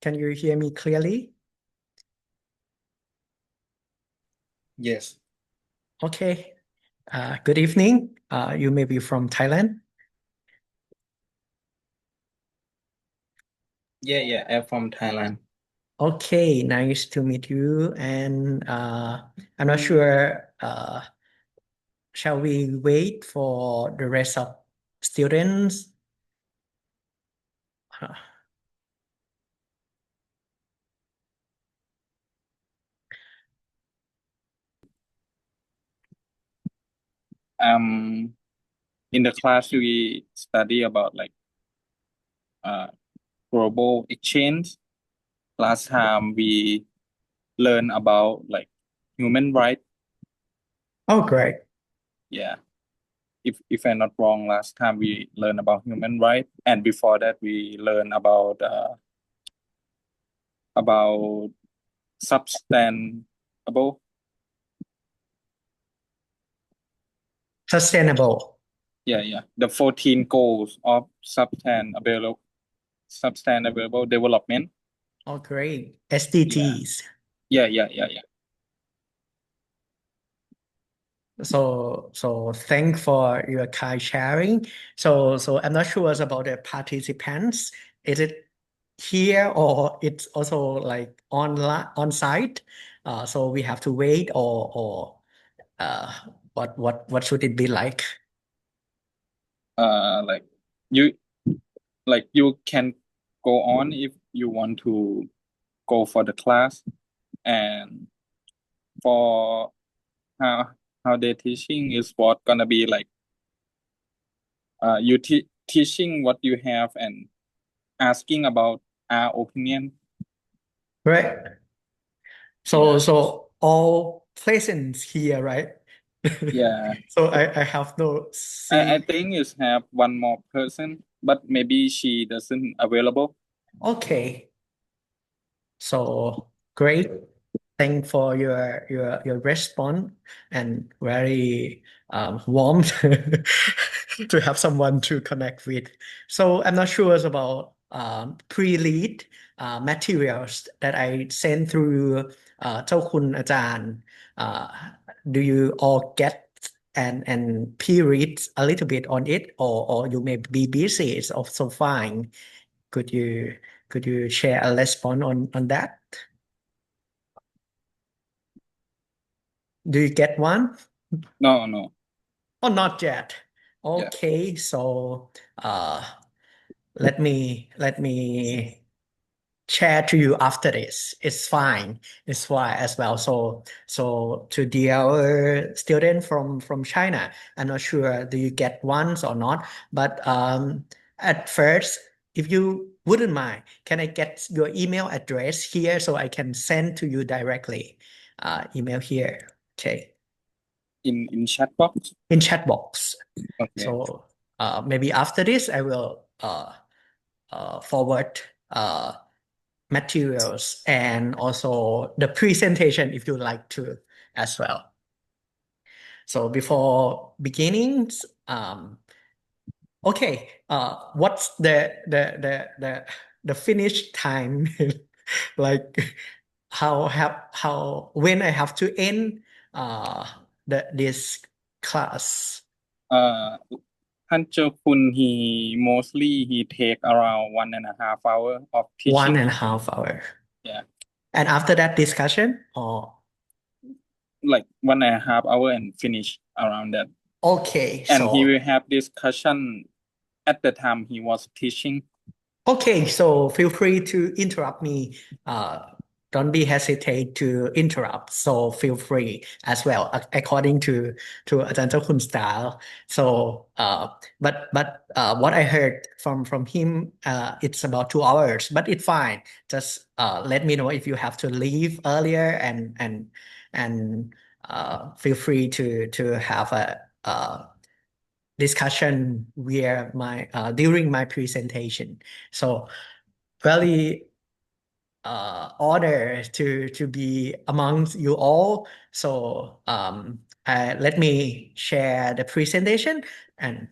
Can you hear me clearly? Yes. Okay. Good evening. You may be from Thailand. Yeah. I'm from Thailand. Okay, nice to meet you. And I'm not sure, shall we wait for the rest of students? Uh, Um, in the class we study about like uh global exchange. Last time we learn about like human rights. Oh, great. Yeah. If I'm not wrong, last time we learned about human rights, and before that we learn about sustainable. Sustainable. Yeah. The 14 goals of sustainable development. Oh, great. Yeah. SDGs. Yeah. So thank for your kind sharing. So I'm not sure about the participants. Is it here or it's also like online on site? So we have to wait or uh what should it be like? Like you you can go on if you want to go for the class, and for how they teaching is what gonna be like you teaching what you have and asking about our opinion. Right. So Yeah. so all presence here, right? Yeah. So I have no I see. think you have one more person, but maybe she doesn't available. Okay. So great. Thank for your response and very warm to have someone to connect with. So I'm not sure about pre-read materials that I sent through เจ้าคุณอาจารย์ uh, do you all get and pre-read a little bit on it or you may be busy it's also fine could you share a response on that? Do you get one? No. Oh, not yet. Yeah. Okay, so let me share to you after this. It's fine. It's fine as well. So to the our student from China, I'm not sure do you get ones or not, but at first, if you wouldn't mind, can I get your email address here so I can send to you directly? Email here. Okay. In chat box. In chat box. Okay. So maybe after this, I will forward materials and also the presentation if you like to as well. So before beginnings, okay, what's the finish time? Like how when I have to end uh this class? Uh, Han Kun, he mostly he take around 1.5 hour of One teaching. and a half hour. Yeah, And after that discussion, or like 1.5 hour and finish around that. okay, And he so will have discussion at the time he was teaching. okay, so feel free to interrupt me. Uh, don't be hesitate to interrupt. So feel free as well, according to อาจารย์เจ้าคุณ style. So, but what I heard from him, it's about 2 hours, but it's fine. Just let me know if you have to leave earlier and feel free to have a discussion where my during my presentation. So very honor to be amongst you all. So let me share the presentation and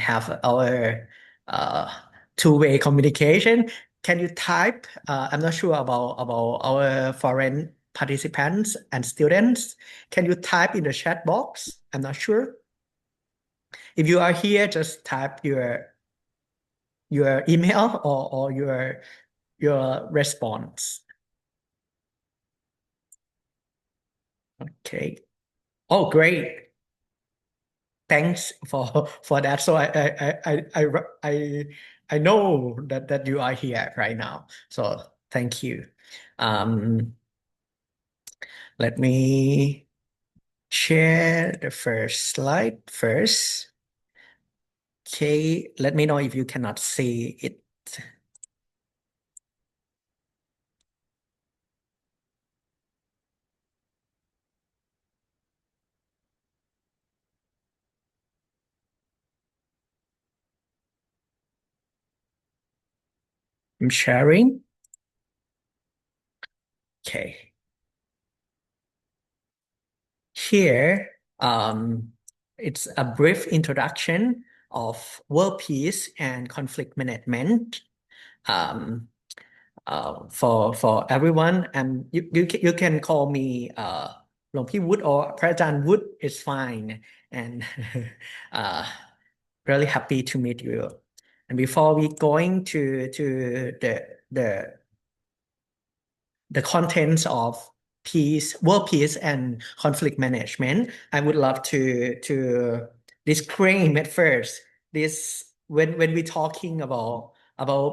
have our uh, two-way communication. can you type? I'm not sure about our foreign participants and students. Can you type in the chat box? I'm not sure. If you are here, just type your email or your response. Okay. Oh, great. Thanks for that. So I know that you are here right now. So thank you. Um, let me share the first slide first. Okay, let me know if you cannot see it. I'm sharing. Okay. Here, it's a brief introduction of world peace and conflict management. Um, for everyone, and you can call me Phra Woot or Prajan Woot is fine, and uh, really happy to meet you. And before we going to the the contents of peace, world peace and conflict management, I would love to disclaim at first. This when we're talking about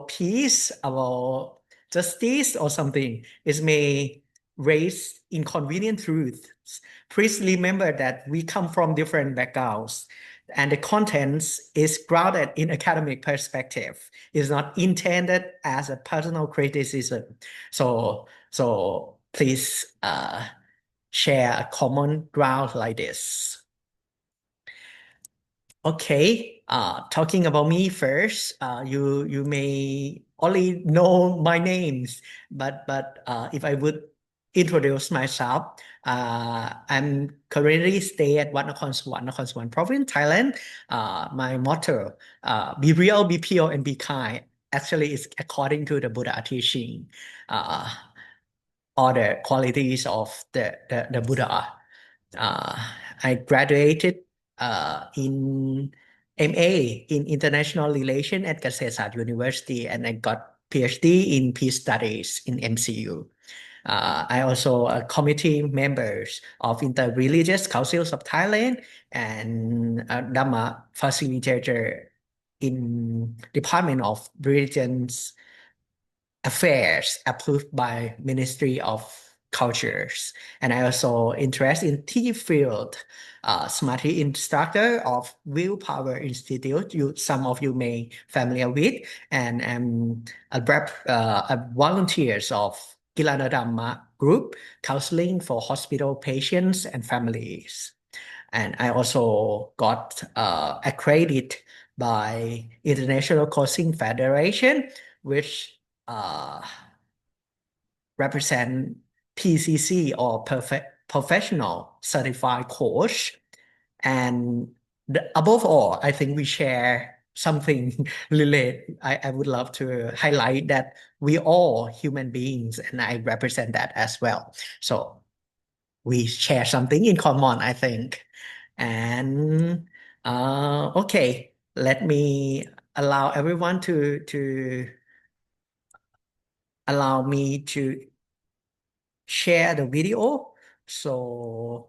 peace, about justice or something, it may raise inconvenient truths. Please remember that we come from different backgrounds and the contents is grounded in academic perspective. It's not intended as a personal criticism. So please share a common ground like this. Okay, talking about me first, you may only know my names, but if I would introduce myself, I'm currently stay at Wat Nakhon Sawan province, Thailand. My motto, be real, be pure, and be kind. Actually, it's according to the Buddha teaching. Uh, all the qualities of the Buddha. Uh, I graduated in MA in International Relations at Kasetsart University, and I got PhD in Peace Studies in MCU. I also a committee members of Interreligious Councils of Thailand and a Dhamma facilitator in Department of Religions affairs approved by Ministry of Cultures. And I also interest in T field, Smarty instructor of Willpower Institute. Some of you may familiar with, and I'm a volunteers of Kilana Dhamma group counseling for hospital patients and families. And I also got accredited by International Coaching Federation, which uh, represent PCC or professional certified coach. And above all, I think we share something relate. I would love to highlight that we all human beings, and I represent that as well. So we share something in common, I think. And okay, let me allow everyone to allow me to share the video. So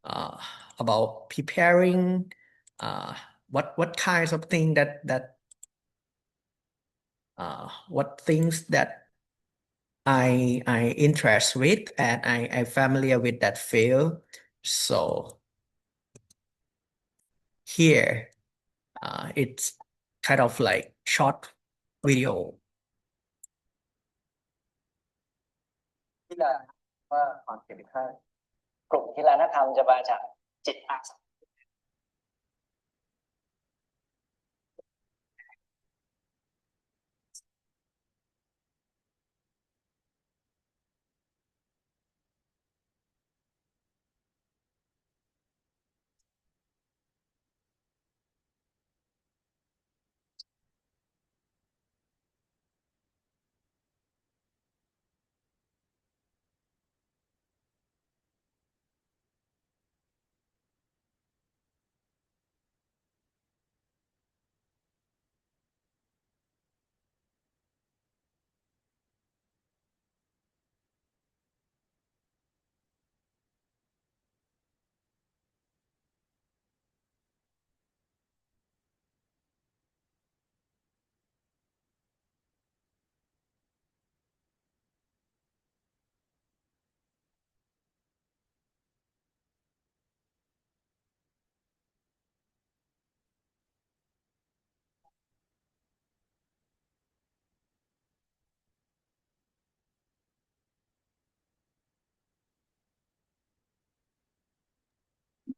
uh, about preparing uh, what kinds of thing what things that I interest with and I familiar with that field. So here it's kind of like short video. ที่เราว่าความเห็นข้างกลุ่มที่ร้านธรรมจะมาจากจิตอาสา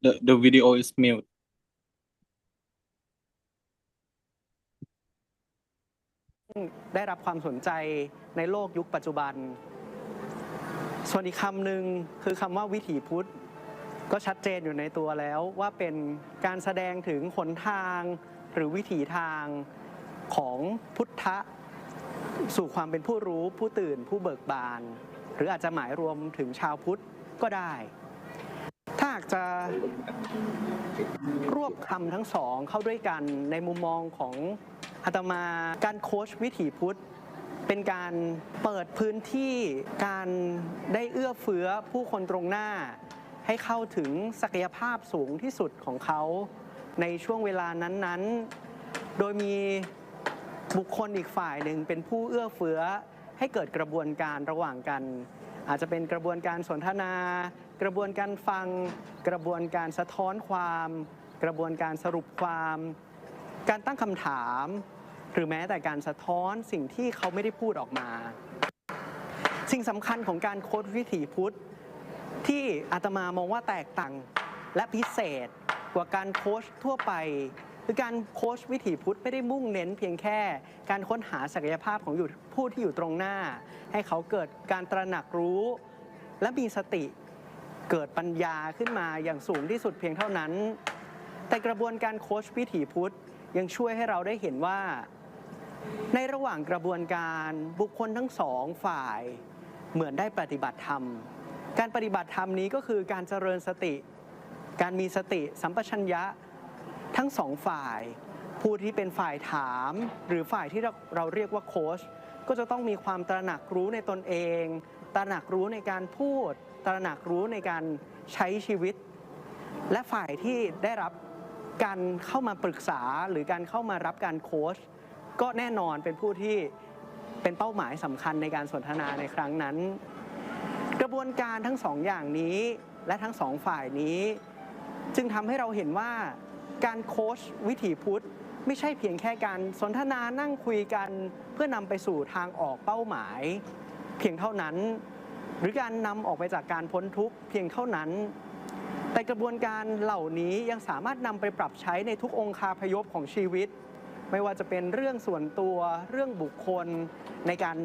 the video is mute. ได้รับความสนใจในโลกยุคปัจจุบันส่วนอีกคำหนึ่งคือคำว่าวิถีพุทธก็ชัดเจนอยู่ในตัวแล้วว่าเป็นการแสดงถึงหนทางหรือวิถีทางของพุทธะสู่ความเป็นผู้รู้ผู้ตื่นผู้เบิกบานหรืออาจจะหมายรวมถึงชาวพุทธก็ได้ถ้าหากจะรวบคำทั้งสองเข้าด้วยกันในมุมมองของอาตมาการโค้ชวิถีพุทธเป็นการเปิดพื้นที่การได้เอื้อเฟื้อผู้คนตรงหน้าให้เข้าถึงศักยภาพสูงที่สุดของเขาในช่วงเวลานั้นๆโดยมีบุคคลอีกฝ่ายหนึ่งเป็นผู้เอื้อเฟื้อให้เกิดกระบวนการระหว่างกันอาจจะเป็นกระบวนการสนทนากระบวนการฟังกระบวนการสะท้อนความกระบวนการสรุปความการตั้งคำถามหรือแม้แต่การสะท้อนสิ่งที่เขาไม่ได้พูดออกมาสิ่งสำคัญของการโค้ชวิถีพุทธที่อาตมามองว่าแตกต่างและพิเศษกว่าการโค้ชทั่วไปคือการโค้ชวิถีพุทธไม่ได้มุ่งเน้นเพียงแค่การค้นหาศักยภาพของผู้ที่อยู่ตรงหน้าให้เขาเกิดการตระหนักรู้และมีสติเกิดปัญญาขึ้นมาอย่างสูงที่สุดเพียงเท่านั้นแต่กระบวนการโค้ชวิถีพุทธยังช่วยให้เราได้เห็นว่าในระหว่างกระบวนการบุคคลทั้งสองฝ่ายเหมือนได้ปฏิบัติธรรมการปฏิบัติธรรมนี้ก็คือการเจริญสติการมีสติสัมปชัญญะทั้งสองฝ่ายผู้ที่เป็นฝ่ายถามหรือฝ่ายที่เราเรียกว่าโค้ชก็จะต้องมีความตระหนักรู้ในตนเองตระหนักรู้ในการพูดตระหนักรู้ในการใช้ชีวิตและฝ่ายที่ได้รับการเข้ามาปรึกษาหรือการเข้ามารับการโค้ชก็แน่นอนเป็นผู้ที่เป็นเป้าหมายสำคัญในการสนทนาในครั้งนั้นกระบวนการทั้งสองอย่างนี้และทั้งสองฝ่ายนี้จึงทำให้เราเห็นว่าการโค้ชวิถีพุทธไม่ใช่เพียงแค่การสนทนานั่งคุยกันเพื่อนำไปสู่ทางออกเป้าหมายเพียงเท่านั้นหรือการนำออกไปจากการพ้นทุกข์เพียงเท่านั้นแต่กระบวนการเหล่านี้ยังสามารถนำไปปรับใช้ในทุกองคาพยพของชีวิตไม่ว่าจะเป็นเรื่องส่วนตัวเรื่องบุคคลในการ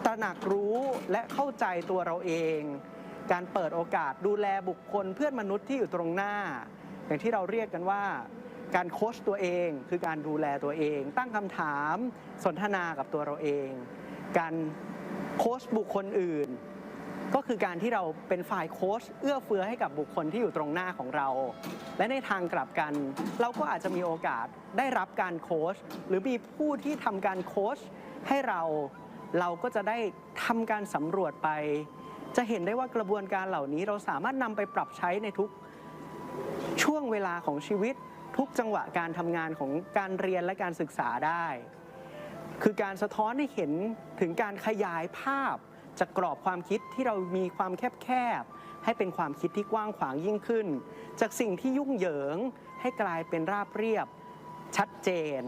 ตระหนักรู้และเข้าใจตัวเราเองการเปิดโอกาสดูแลบุคคลเพื่อนมนุษย์ที่อยู่ตรงหน้าอย่างที่เราเรียกกันว่าการโค้ชตัวเองคือการดูแลตัวเองตั้งคำถามสนทนากับตัวเราเองการโค้ชบุคคลอื่นก็คือการที่เราเป็นฝ่ายโค้ชเอื้อเฟื้อให้กับบุคคลที่อยู่ตรงหน้าของเราและในทางกลับกันเราก็อาจจะมีโอกาสได้รับการโค้ชหรือมีผู้ที่ทำการโค้ชให้เราก็จะได้ทำการสำรวจไปจะเห็นได้ว่ากระบวนการเหล่านี้เราสามารถนำไปปรับใช้ในทุกช่วงเวลาของชีวิตทุกจังหวะการทำงานของการเรียนและการศึกษาได้คือการสะท้อนให้เห็นถึงการขยายภาพจากกรอบความคิดที่เรามีความแคบๆให้เป็นความคิดที่กว้างขวางยิ่งขึ้นจากสิ่งที่ยุ่งเหยิงให้กลายเป็นราบเรียบชัดเจน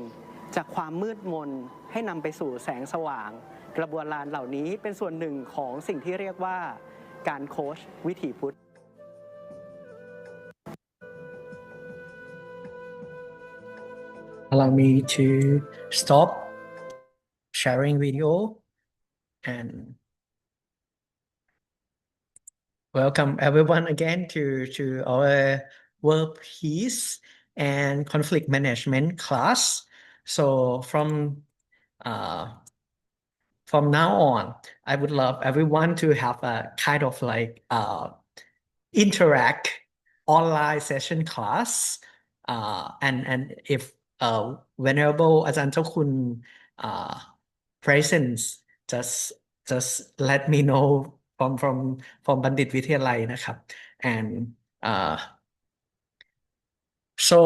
จากความมืดมนให้นำไปสู่แสงสว่างกระบวนการเหล่านี้เป็นส่วนหนึ่งของสิ่งที่เรียกว่าการโค้ชวิถีพุทธ Allow me to stop sharing video and welcome everyone again to our world peace and conflict management class. So from now on, I would love everyone to have a kind of like interact online session class. And if Venerable Ajahn Chokun presence, just let me know from Bandit Vityalai นะครับ and so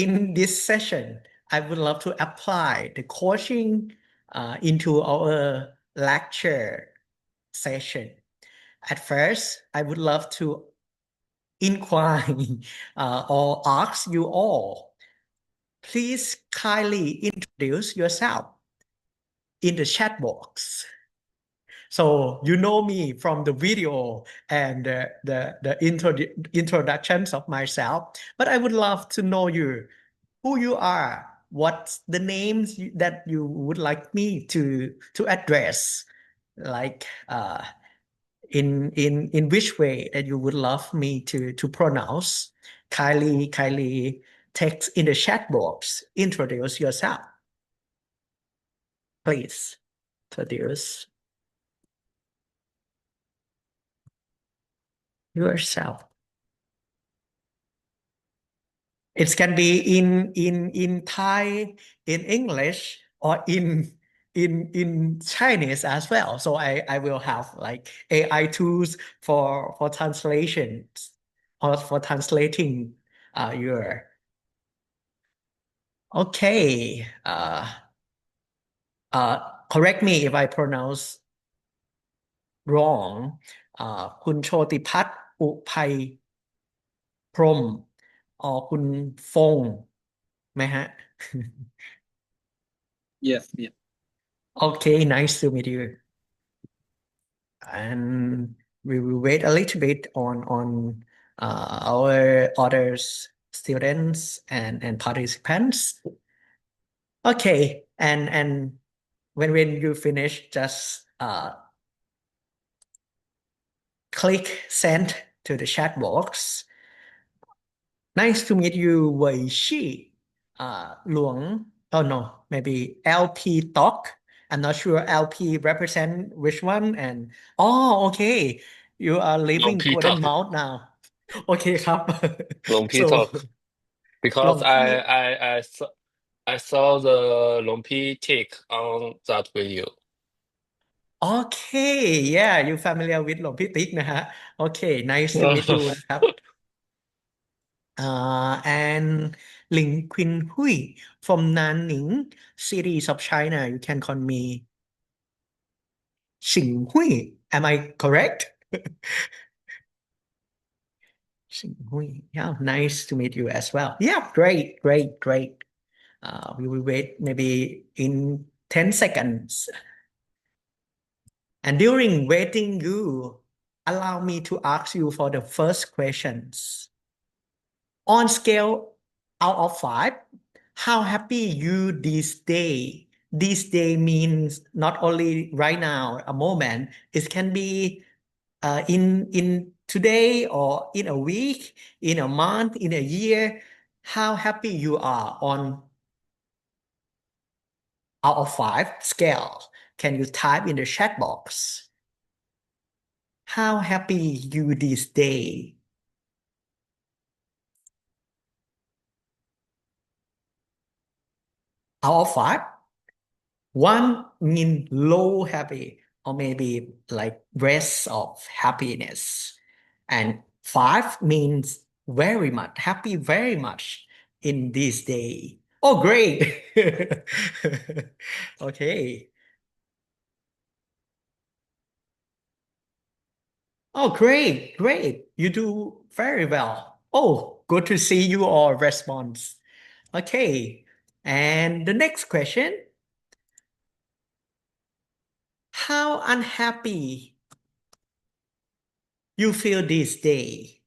in this session I would love to apply the coaching into our lecture session. At first, I would love to inquire or ask you all, please kindly introduce yourself in the chat box. So you know me from the video and the introductions of myself, but I would love to know you, who you are, what's the names that you would like me to address, like in which way that you would love me to pronounce. Kindly text in the chat box. Introduce yourself, please. Introduce yourself. It can be in Thai, in English, or in Chinese as well. So I will have like AI tools for translations or for translating your okay. Correct me if I pronounce wrong. คุณโชติพัฒน์อุภัยพรหมอ๋อคุณฟงไหมฮะ Yes, yes. Okay, nice to meet you. And we will wait a little bit on our other students and participants. Okay, and when you finish, just click send to the chat box. Nice to meet you, Wei Shi. Luang, oh no, maybe LP Talk. I'm not sure LP represent which one. And oh, okay. You are หลวง living พี่ Golden talk Mount now. โอเคครับ หลวงพี่ so talk หลว because งพี่ I saw the หลวงพี่ take on that video. Okay, yeah, you familiar with หลวงพี่ติ๊กนะฮะ Okay, nice to meet you นะครับ and Ling Qin Hui from Nanning, cities of China. You can call me Xing Hui. Am I correct? Xing Hui. Yeah, nice to meet you as well. Yeah, great. We will wait maybe in 10 seconds. And during waiting you, allow me to ask you for the first questions. On scale out of 5, how happy you this day? This day means not only right now, a moment. It can be in today or in a week, in a month, in a year. How happy you are on out of 5 scale? Can you type in the chat box? How happy you this day? Out of 5? 1 mean low happy, or maybe like rest of happiness. And 5 means very much, happy very much in this day. Oh, great. Okay. Oh, great. You do very well. Oh, good to see you all response. Okay. And the next question. How unhappy you feel this day?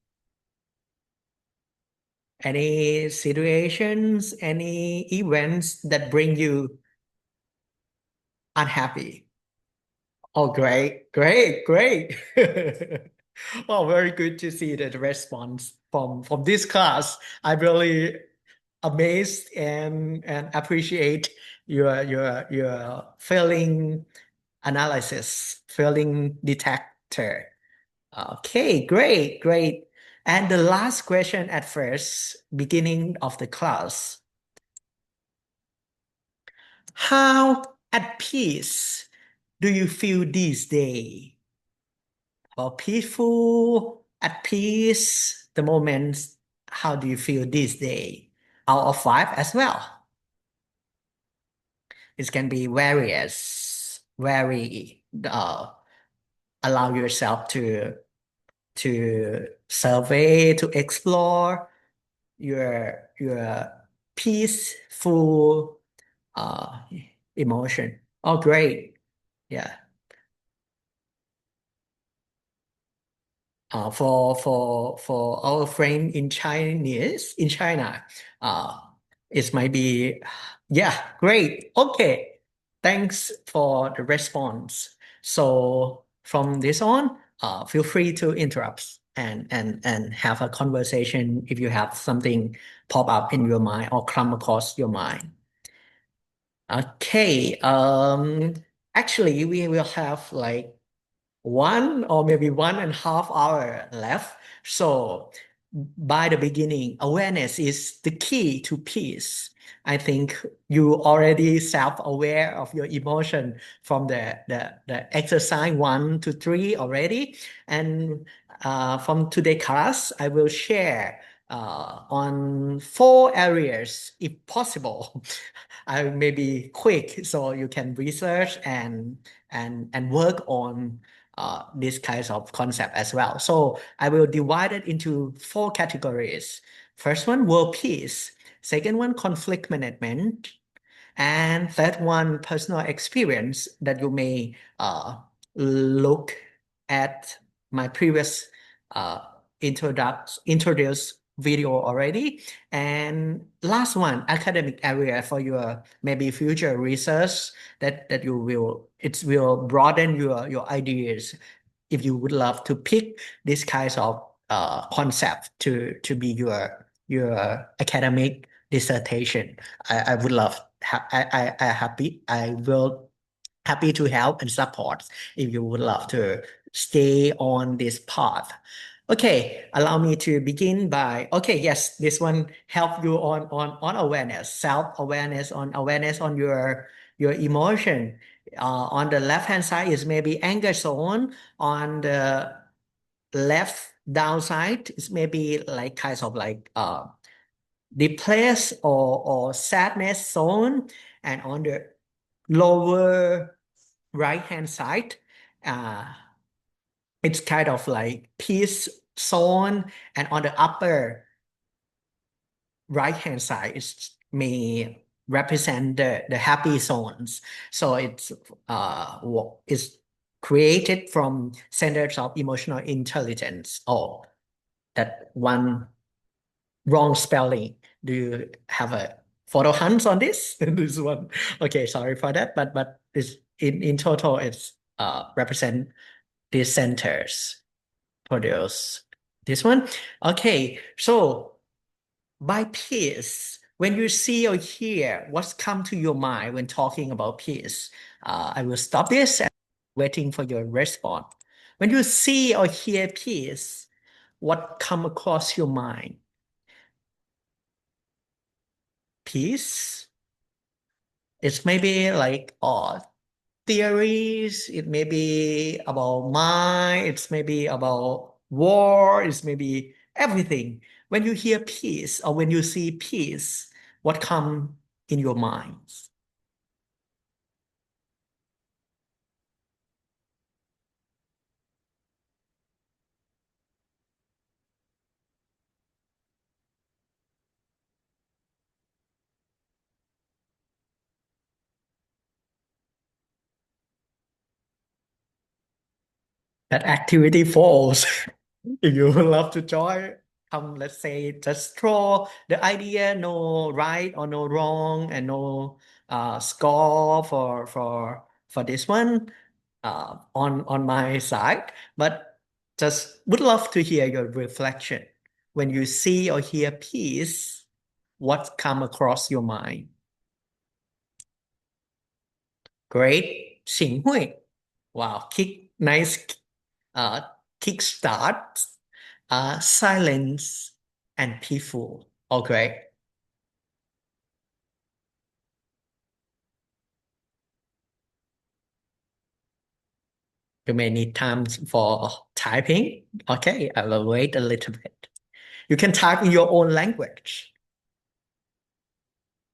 Any situations, any events that bring you unhappy? Oh, great. Oh, very good to see the response from this class. I'm really amazed and appreciate your feeling analysis, feeling detector. Okay, great. And the last question at first, beginning of the class. How at peace do you feel these days? Or peaceful, at peace, the moments, how do you feel these days? Out of 5 as well. It can be various, very allow yourself to survey, to explore your peaceful uh emotion. Oh, great. Yeah. For our friend in China, uh, it might be, yeah, great. Okay, thanks for the response. So from this on, feel free to interrupt and have a conversation if you have something pop up in your mind or come across your mind. Okay, actually, we will have like 1 or maybe 1.5 hours left. So by the beginning, awareness is the key to peace. I think you already self-aware of your emotion from the exercise 1 to 3 already. And from today class, I will share on 4 areas if possible. I may be quick so you can research and work on these kinds of concept as well. So I will divide it into 4 categories. First one, world peace. Second one, conflict management. And third one, personal experience that you may look at my previous uh, introduce video already. And last one, academic area for your maybe future research that you will, it will broaden your ideas if you would love to pick this kinds of concept to be your academic dissertation. I would love I will happy to help and support if you would love to stay on this path. Okay, allow me to begin by, okay, yes, this one help you on awareness, self-awareness, on awareness on your emotion. On the left-hand side is maybe anger zone. On the left downside is maybe like kinds of like depressed or sadness zone. And on the lower right hand side, uh, it's kind of like peace zone. And on the upper right hand side, it may represent the happy zones. So it's created from centers of emotional intelligence. Oh, that one wrong spelling. Do you have a photo hunts on this? This one. Okay, sorry for that. But this in total it's represent these centers for those. This one. Okay, so by peace, when you see or hear what's come to your mind when talking about peace, I will stop this and waiting for your response. When you see or hear peace, what come across your mind? Peace. It's maybe like theories. It may be about mind. It's maybe about war. It's maybe everything. When you hear peace or when you see peace, what come in your minds? That activity falls. If you would love to join, come, let's say, just draw the idea, no right or no wrong, and no score for this one on my side. But just would love to hear your reflection. When you see or hear peace, what come across your mind? Great. Xing Hui. Wow, nice uh, kickstart, silence, and peaceful. Okay, you may need time for typing. Okay, I will wait a little bit. You can type in your own language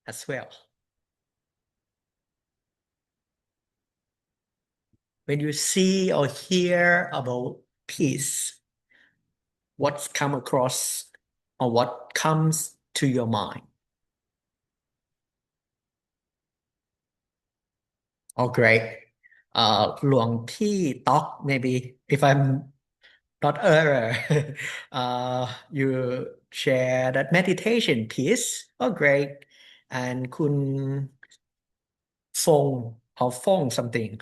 as well. When you see or hear about peace, what's come across or what comes to your mind? Oh, great. Luang Pi talk, maybe if I'm not error. You share that meditation piece. Oh, great. And Kun Fong or Fong something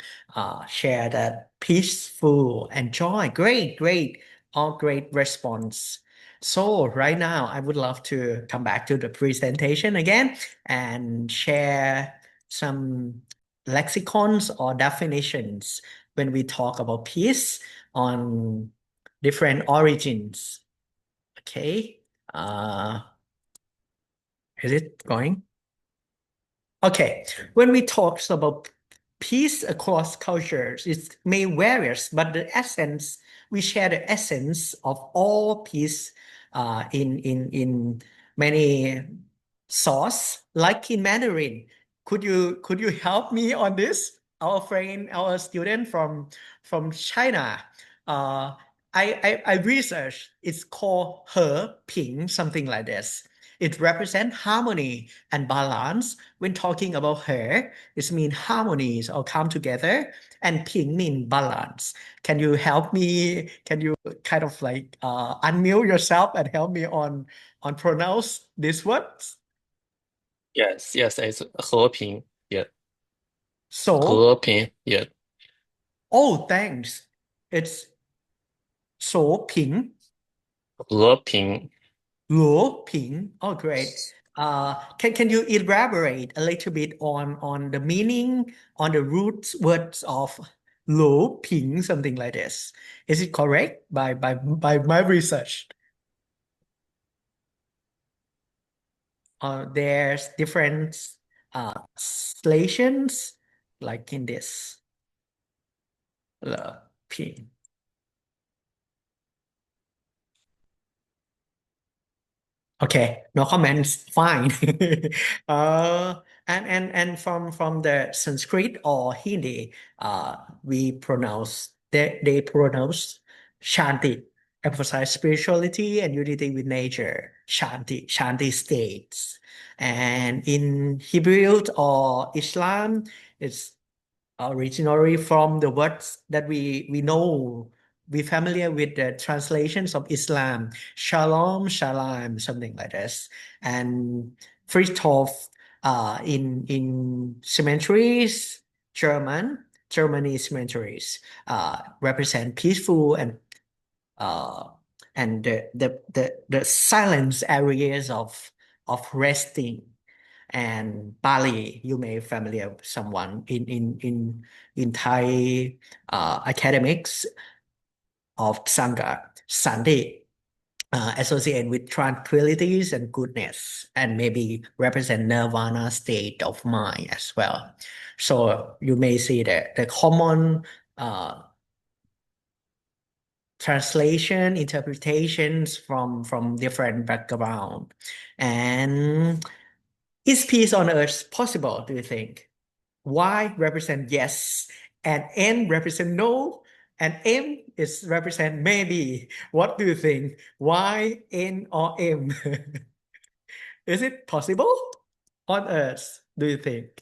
share that peaceful and joy. Great, great. All great response. So right now, I would love to come back to the presentation again and share some lexicons or definitions when we talk about peace on different origins. Okay. Is it going? Okay, when we talk about peace across cultures, it may vary, but the essence, we share the essence of all peace in many source, like in Mandarin. Could you help me on this? Our friend, our student from China. Uh, I researched. It's called He Ping, something like this. It represents harmony and balance. When talking about her, it means harmonies or come together, and ping mean balance. Can you help me? Can you kind of like unmute yourself and help me on pronounce these words? Yes, yes, it's 和平. Yeah, So, 和平. Yeah, oh, thanks. It's so ping, 和平. luo ping. Oh, great. Can you elaborate a little bit on the meaning, on the root words of luo ping, something like this? Is it correct by my research? There's different translations like in this. Ping. Okay, no comments. Fine. And from the Sanskrit or Hindi, we pronounce they pronounce Shanti, emphasize spirituality and unity with nature. Shanti states. And in Hebrew or Islam, it's originally from the words that we know. We're familiar with the translations of Islam, Shalom, Shalom, something like this. And Friedhof in cemeteries, Germany cemeteries represent peaceful uh, and the silence areas of resting. And Bali, you may familiar with someone in Thai academics of Sangha, Sandi, associated with tranquilities and goodness, and maybe represent nirvana state of mind as well. So you may see that the common translation, interpretations from different background. And is peace on earth possible, do you think? Y represent yes, and N represent no, and M is represent maybe. What do you think? Y, N, or M? Is it possible on earth, do you think?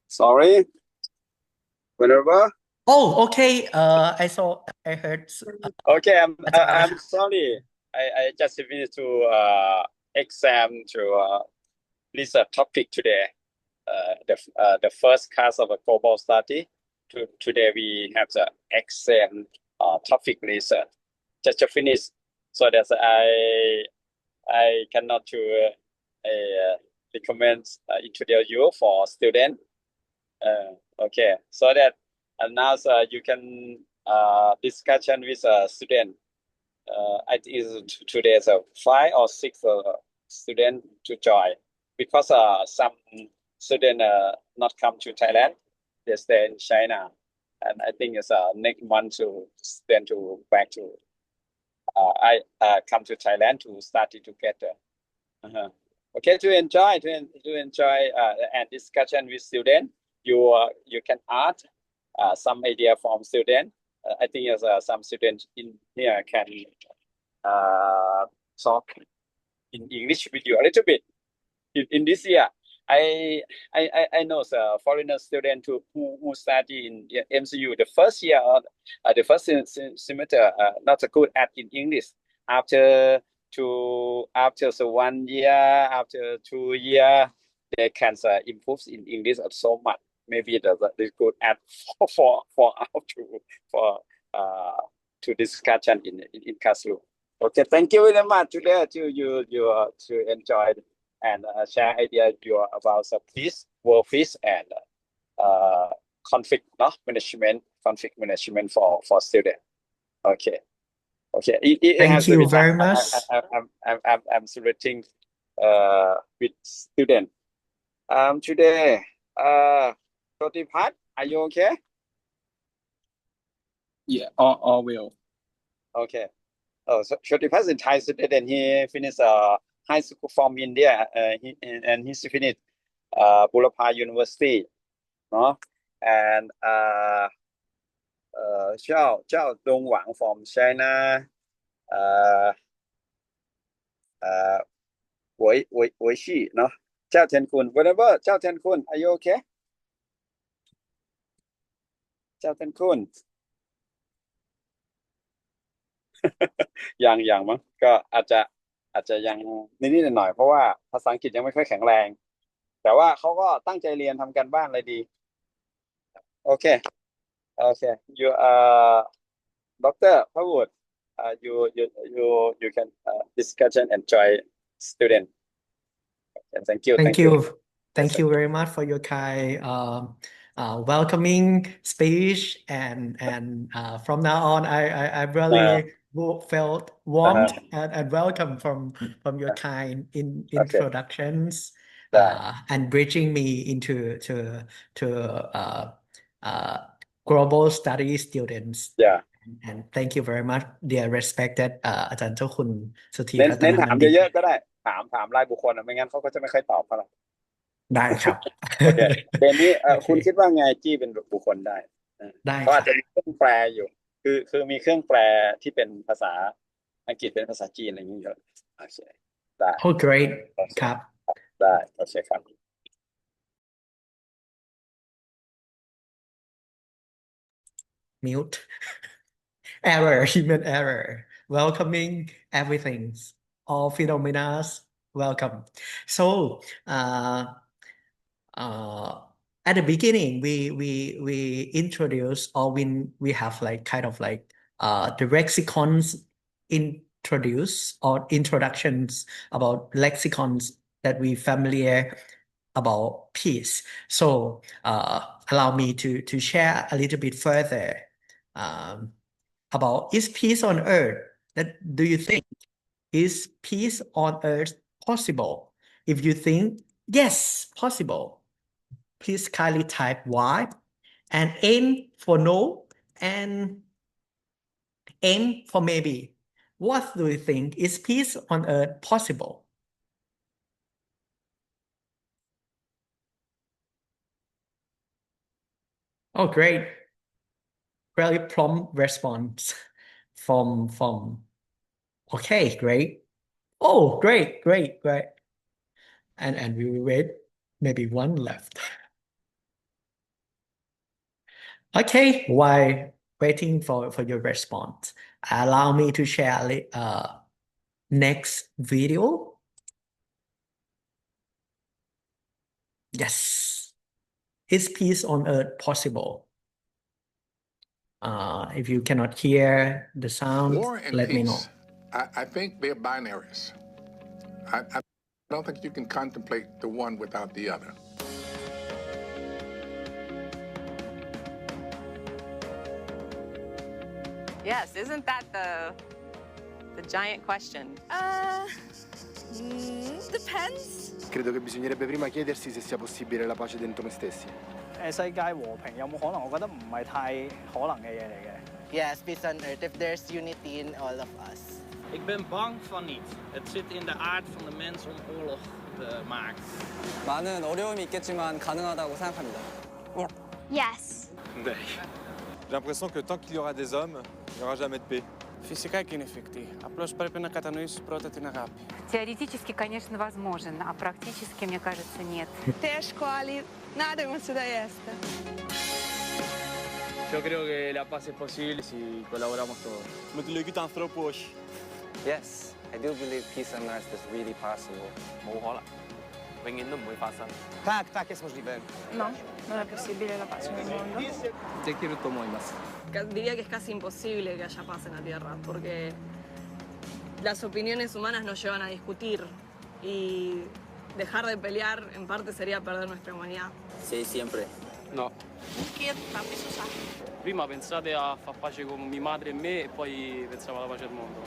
Sorry, whenever. Oh, okay. I heard Okay, I'm Ajahn. sorry. I just finished to exam to research topic today. The first class of a global study. Today we have the exam topic research. Just to finish, so that I cannot to recommend introduce you for student. Okay, so that now you can discussion with a student. I think today's 5 or 6 student to join because some student not come to Thailand. They stay in China, and I think it's next month to student to back to I come to Thailand to study together. Okay, to enjoy and discussion with student. You can ask some idea from student. I think some students in here can talk in English with you a little bit. In this year, I know the foreigner student who study in MCU the first year the first semester not so good at in English after so 1 year after 2 year they can improve in English so much maybe they could add for out to discussion in classroom. Okay, thank you very much today to enjoy and share idea about the peace, world peace, and conflict management for student. Okay, it Thank has to you be very much. I'm selecting with student. Today, Protipat, are you okay? Yeah, all will. Okay. Oh, so Protipat is a Thai student. He finished high school from India. He finished Burapha University. No, and Zhao Dongwang from China. Wei Shi, no, Zhao Tiankun, whatever. Zhao Tiankun, are you okay? Zhao Tiankun ยังมั้งก็อาจจะยังนิดๆหน่อยๆเพราะว่าภาษาอังกฤษยังไม่ค่อยแข็งแรงแต่ว่าเขาก็ตั้งใจเรียนทำการบ้านอะไรดีโอเคyou Dr. Phra Woot you can discuss and enjoy student and thank you Thank you very much for your kind welcoming speech and from now on I really felt warmed and welcome from your kind introductions and bridging me into global study students. yeah And thank you very much, dear respected อาจารย์เจ้าคุณสุธี เน้ รัตน นถาม บัณฑิต เยอะๆก็ได้ถามรายบุคคลไม่งั้นเขาก็จะไม่ค่อยตอบเท่าไหร่ ได้ครับ โอเคเกมนี้คุณคิดว่าไงจี้เป็นบุคคลได้ ได้ เขาอาจ ครั จะ บ มีเครื่องแปลอยู่คือมีเครื่องแปลที่เป็นภาษาอังกฤษเป็นภาษาจีนอะไรอย่างเงี้ยเยอะโอเคได้ Oh great ครับ ได้โอเคครับ mute error human error welcoming everything all phenomena welcome so at the beginning we introduce or we have like kind of like the lexicons introduce or introductions about lexicons that we familiar about peace. So allow me to share a little bit further about is peace on earth. That do you think is peace on earth possible? If you think yes, possible, please kindly type Y and N for no and M for maybe. What do you think is peace on earth possible? Oh, great. Really prompt response from okay, great. Oh, great. And we will wait maybe one left. Okay, while waiting for your response, allow me to share next video. Yes. Is peace on earth possible? If you cannot hear the sound, War and let peace, me know. I think they're binaries. I don't think you can contemplate the one without the other. Yes, isn't that the giant question? Depends. Credo che bisognerebbe prima chiedersi se sia possibile la pace dentro noi stessi. 世界和平有冇可能？我覺得唔係太可能嘅嘢嚟嘅。Yes, peace on earth if there's unity in all of us. Ik ben bang van niet. Het zit in de aard van de mens om oorlog te maken. 많은 어려움이 있겠지만 가능하다고 생각합니다. Yes. J'ai l'impression que tant qu'il y aura des hommes, il n'y aura jamais de paix. Φυσικά και είναι εφικτή. Απλώς πρέπει να κατανοήσεις πρώτα την αγάπη. Теоретически, конечно, возможен, а практически, мне кажется, нет. Teško, ali nadajmo se da jeste. Yo creo que la paz es posible si colaboramos todos. Με τη λογική του ανθρώπου, όχι. Yes, I do believe peace on Earth is really possible. 冇可能，永遠都唔會發生。Tak, jest możliwe. No, non è possibile la pace nel mondo. できると思います。Diría que es casi imposible que haya paz en la Tierra, porque las opiniones humanas nos llevan a discutir y dejar de pelear en parte sería perder nuestra humanidad. Sì, sempre. No. Perché penso sa. Prima pensate a far pace con mia madre e me e poi pensiamo alla pace del mondo.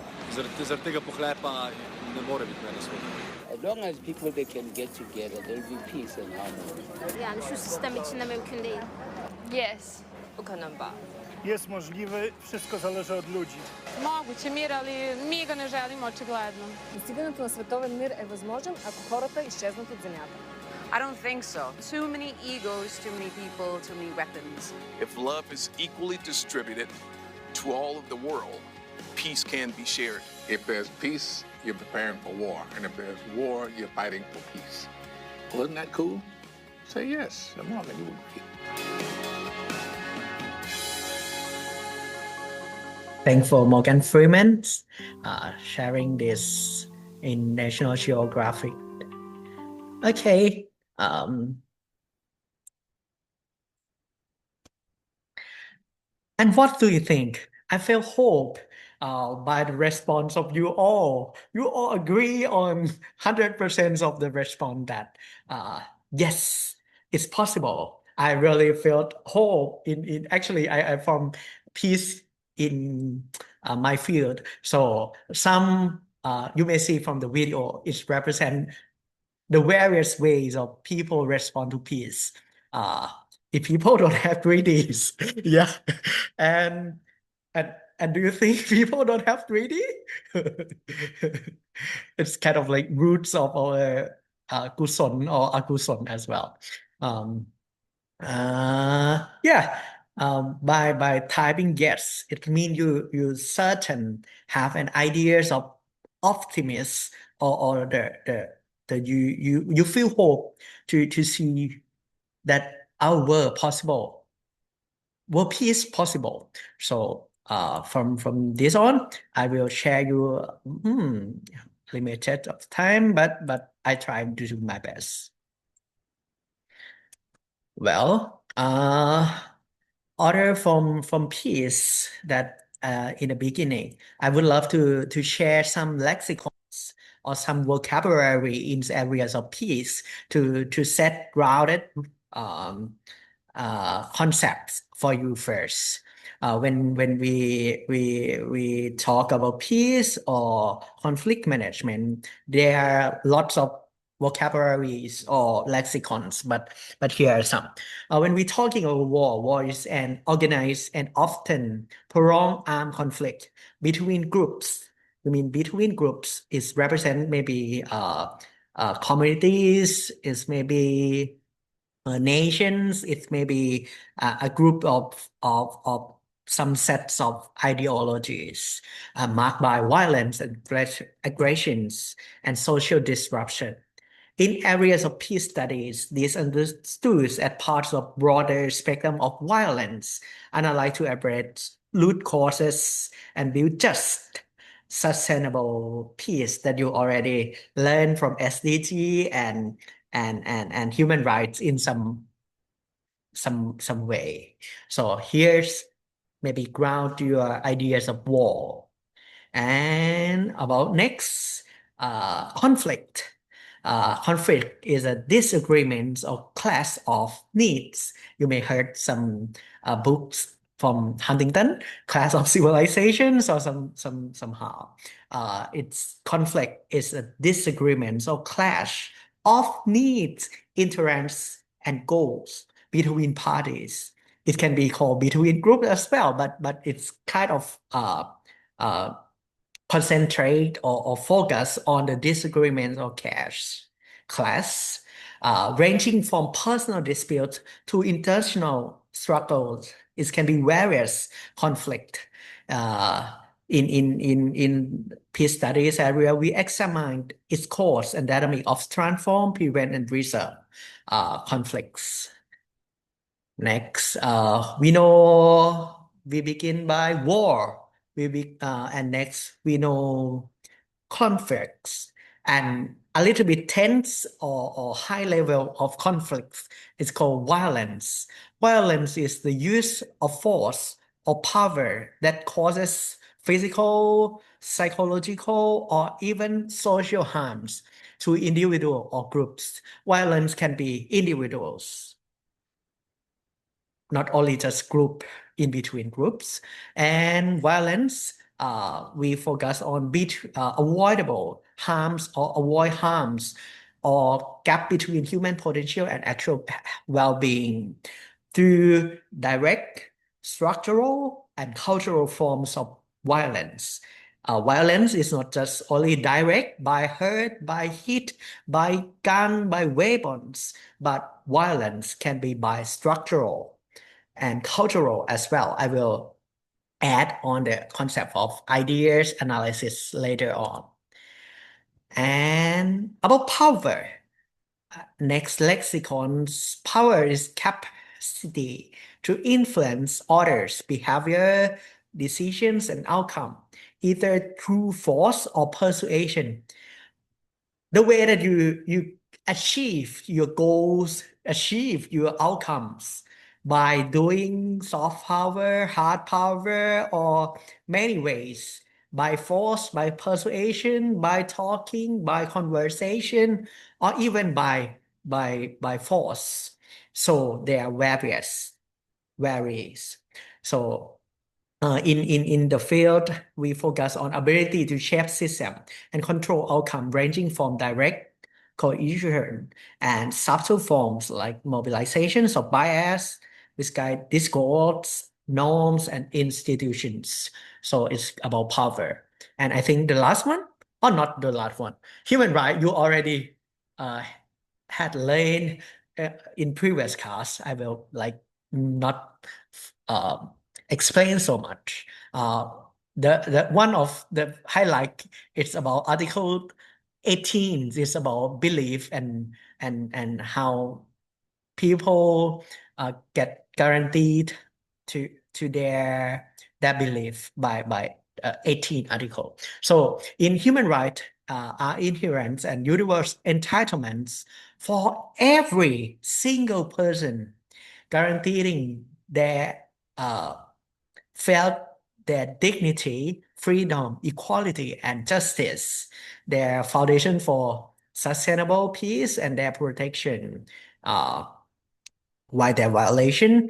Zertega pogledpa ne more biti nasprotno. As long as people they can get together, there'll be peace and harmony. Yani şu sistem içinde mümkün değil. Yes. 不可能吧? Jest możliwy, wszystko zależy od ludzi. Moguće mir, ali mi ga ne želimo očigledno. Стигането на световен мир е възможен, ако хората изчезнат от земята. I don't think so. Too many egos, too many people, too many weapons. If love is equally distributed to all of the world, peace can be shared. If there's peace, you're preparing for war. And if there's war, you're fighting for peace. Well, isn't that cool? Say yes. I'm not going to agree. Thanks for Morgan Freeman sharing this in National Geographic. Okay. And what do you think? I feel hope by the response of you all. You all agree on 100% of the response that yes, it's possible. I really felt hope in actually I from peace in my field. So some you may see from the video, it represent the various ways of people respond to peace. If people don't have 3Ds, yeah, and do you think people don't have 3D? It's kind of like roots of our kuson or akuson as well. Yeah. By typing yes, it means you certain have an ideas of optimism or the you feel hope to see that our world possible, world peace possible. So from this on, I will share you limited of time, but I try to do my best. Well, order from peace that in the beginning, I would love to share some lexicons or some vocabulary in areas of peace to set grounded concepts for you first. When we talk about peace or conflict management, there are lots of vocabularies or lexicons, but here are some. When we're talking about war is an organized and often prolonged armed conflict between groups. I mean, between groups is represent maybe communities, is maybe nations, it's maybe a group of some sets of ideologies marked by violence and aggressions and social disruption. In areas of peace studies, this understood as parts of broader spectrum of violence, analyzed to address root causes and build just, sustainable peace that you already learned from SDG and human rights in some way. So here's maybe ground your ideas of war. And about next, conflict. Conflict is a disagreement or clash of needs. You may heard some books from Huntington, Clash of Civilizations, or somehow. Its conflict is a disagreement or clash of needs, interests, and goals between parties. It can be called between groups as well, but it's kind of concentrate or focus on the disagreements or clash, ranging from personal disputes to international struggles. It can be various conflict in peace studies area, we examined its cause and dynamic of transform, prevent, and resolve conflicts. Next, we know we begin by war. And next we know conflicts, and a little bit tense or high level of conflicts is called violence. Violence is the use of force or power that causes physical, psychological, or even social harms to individual or groups. Violence can be individuals, not only just group in between groups. And violence, we focus on avoidable harms or avoid harms or gap between human potential and actual well-being through direct, structural, and cultural forms of violence. Violence is not just only direct by hurt, by hit, by gun, by weapons, but violence can be by structural and cultural as well. I will add on the concept of ideas analysis later on. And about power, next lexicon's power is capacity to influence others' behavior, decisions, and outcome, either through force or persuasion. The way that you achieve your goals, achieve your outcomes by doing soft power, hard power, or many ways, by force, by persuasion, by talking, by conversation, or even by force. So there are varies. So in the field, we focus on ability to shape system and control outcome ranging from direct coercion and subtle forms like mobilizations of bias, misguided discourse, norms, and institutions. So it's about power. And I think the last one, or not the last one, human right, you already had learned in previous class. I will not explain so much. The one of the highlight is about Article 18 is about belief and how people get guaranteed to their belief by 18 article. So in human rights are inherent and universal entitlements for every single person, guaranteeing their felt their dignity, freedom, equality, and justice, their foundation for sustainable peace and their protection, while their violation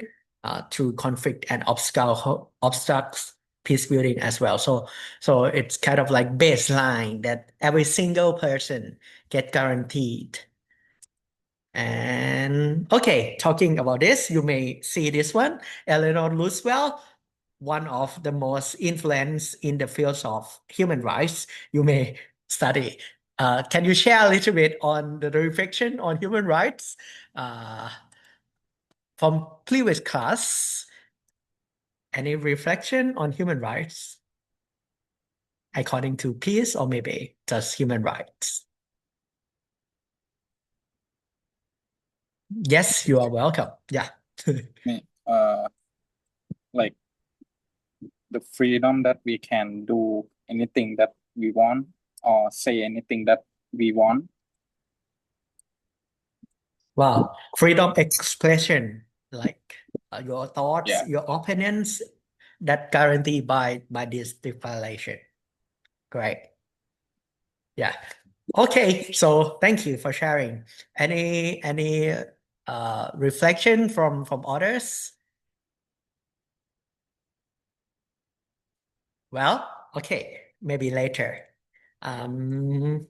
through conflict and obstructs peace building as well. So it's kind of like baseline that every single person get guaranteed. And okay, talking about this, you may see this one, Eleanor Roosevelt, one of the most influenced in the fields of human rights. You may study. Can you share a little bit on the reflection on human rights from previous class? Any reflection on human rights according to peace or maybe just human rights? Yes, you are welcome. Yeah. Like the freedom that we can do anything that we want or say anything that we want. Wow, freedom expression, like your thoughts, your opinions, that guaranteed by this declaration. Great. Yeah. Okay, so thank you for sharing. Any reflection from others? Well, okay, maybe later. And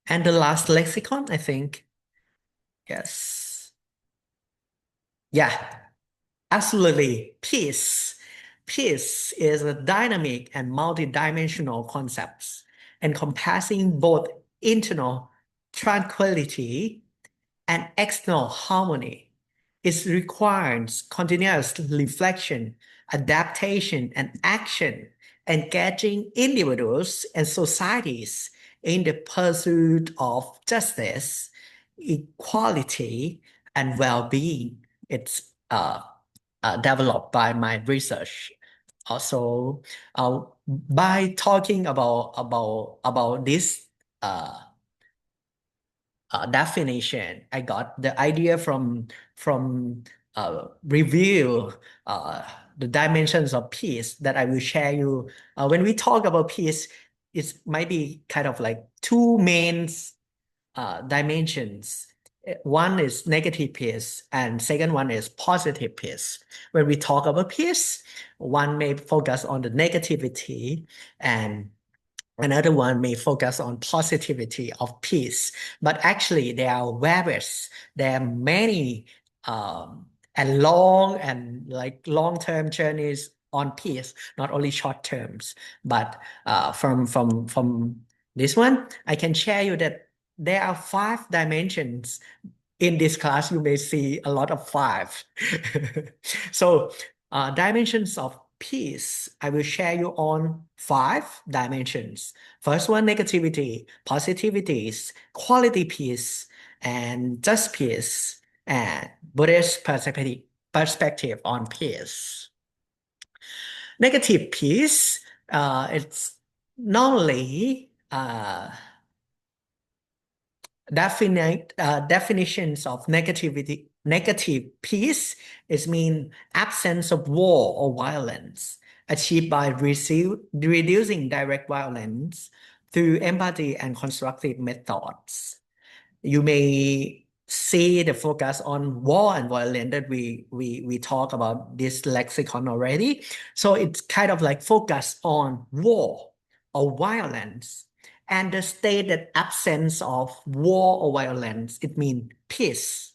the last lexicon, I think. Yes. Yeah, absolutely. Peace. Peace is a dynamic and multidimensional concept encompassing both internal tranquility and external harmony. It requires continuous reflection, adaptation, and action engaging individuals and societies in the pursuit of justice, equality, and well-being. It's developed by my research. Also, by talking about this definition, I got the idea from review the dimensions of peace that I will share you. When we talk about peace, it might be kind of like two main dimensions. One is negative peace, and second one is positive peace. When we talk about peace, one may focus on the negativity, and another one may focus on positivity of peace. But actually, there are various. There are many and long-term journeys on peace, not only short terms. But from this one, I can share you that there are 5 dimensions. In this class, you may see a lot of 5. So, dimensions of peace, I will share you on 5 dimensions. First one, negativity, positivities, quality peace, and just peace, and Buddhist perspective on peace. Negative peace, it's normally definitions of negative peace is mean absence of war or violence achieved by reducing direct violence through empathy and constructive methods. You may see the focus on war and violence that we talk about this lexicon already. So it's kind of like focus on war or violence. And the stated absence of war or violence, it means peace.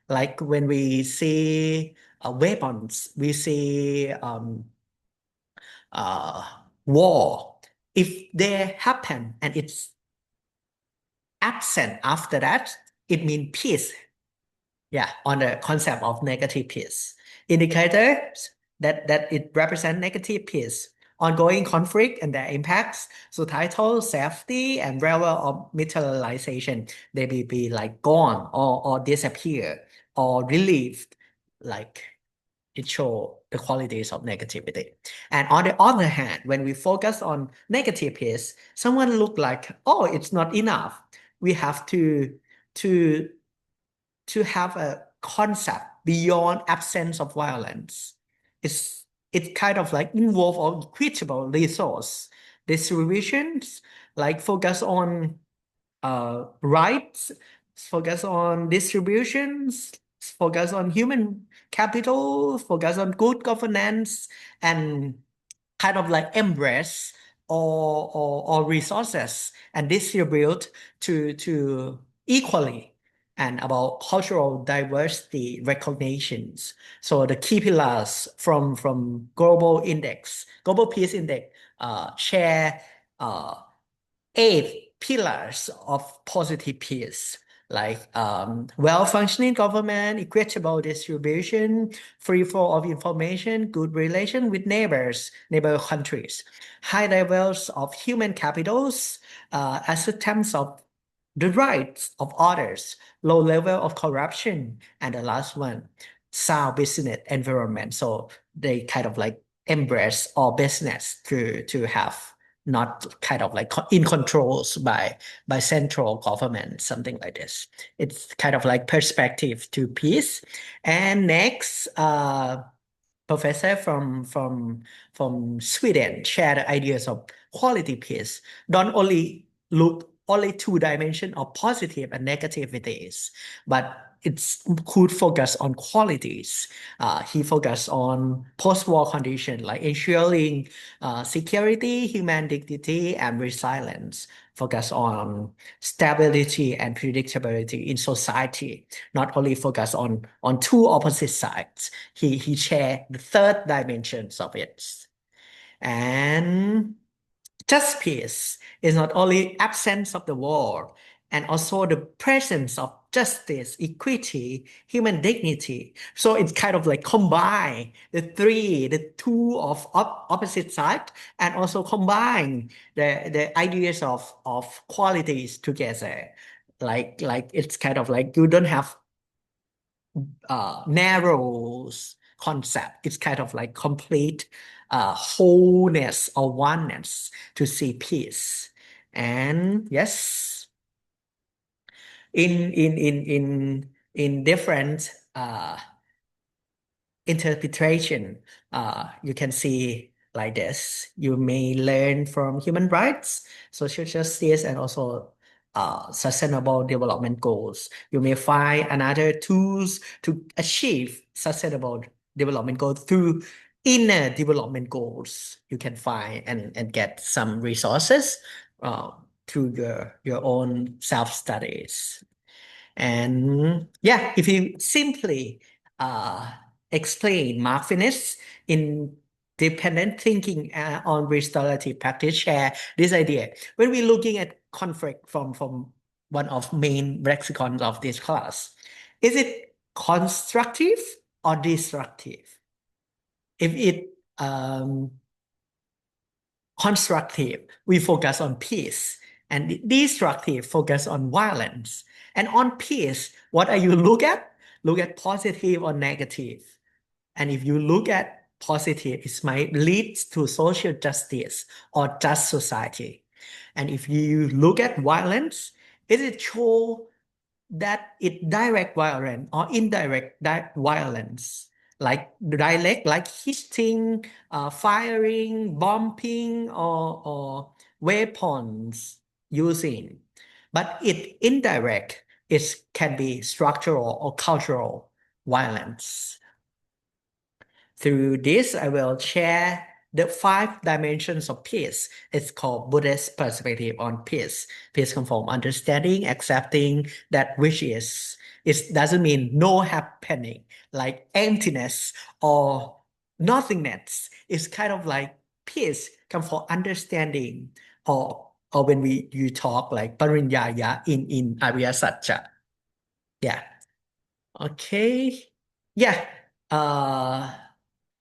Like when we see weapons, we see war. If they happen and it's absent after that, it means peace. Yeah, on the concept of negative peace. Indicators that it represents negative peace. Ongoing conflict and their impacts, societal safety and level of materialization, they may be like gone or disappear or relieved, like it shows the qualities of negativity. And on the other hand, when we focus on negative peace, someone look like, oh, it's not enough. We have to have a concept beyond absence of violence. It's kind of like involve or equitable resource distributions, like focus on rights, focus on distributions, focus on human capital, focus on good governance, and kind of like embrace or resources and distribute to equally, and about cultural diversity recognitions. So the key pillars from global peace index share 8 pillars of positive peace, like well-functioning government, equitable distribution, free flow of information, good relation with neighbor countries, high levels of human capitals, acceptance of the rights of others, low level of corruption, and the last one, sound business environment. So they kind of like embrace all business to have not kind of like in controls by central government, something like this. It's kind of like perspective to peace. And next, professor from Sweden shared ideas of quality peace. Don't only look only 2 dimensions of positive and negativities, but it could focus on qualities. He focused on post-war condition, like ensuring security, human dignity, and resilience. Focus on stability and predictability in society. Not only focus on 2 opposite sides. He shared the 3rd dimensions of it. And just peace is not only absence of the war, and also the presence of justice, equity, human dignity. So it's kind of like combine the two of opposite side, and also combine the ideas of qualities together. Like it's kind of like you don't have narrow concept. It's kind of like complete wholeness or oneness to see peace. And yes, in different interpretation, you can see like this. You may learn from human rights, social justice, and also sustainable development goals. You may find another tools to achieve sustainable development goals through inner development goals. You can find and get some resources through your own self-studies. And yeah, if you simply explain mindfulness in dependent thinking on restorative practice, share this idea. When we're looking at conflict from one of main lexicons of this class, is it constructive or destructive? If it constructive, we focus on peace, and destructive focus on violence. And on peace, what are you look at? Look at positive or negative. And if you look at positive, it might lead to social justice or just society. And if you look at violence, it show that it direct violence or indirect violence, like direct, like hitting, firing, bombing, or weapons using. But it indirect, it can be structural or cultural violence. Through this, I will share the 5 dimensions of peace. It's called Buddhist perspective on peace. Peace comes from understanding, accepting that which is. It doesn't mean no happening, like emptiness or nothingness. It's kind of like peace comes from understanding, or when you talk like parinyaya in Arya Satya. Yeah. Okay. Yeah.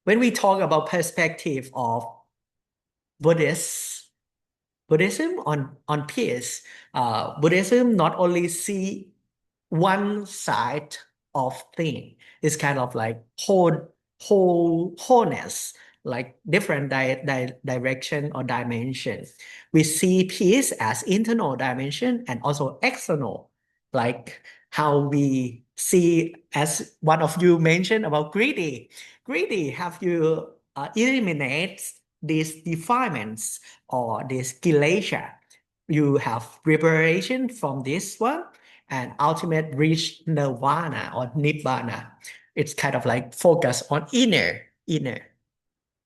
When we talk about perspective of Buddhism on peace, Buddhism not only see one side of thing. It's kind of like wholeness, like different direction or dimension. We see peace as internal dimension and also external, like how we see, as one of you mentioned about greedy. Greedy, have you eliminate these defilements or this kilesha, you have liberation from this one, and ultimate reach nirvana or nibbana. It's kind of like focus on inner.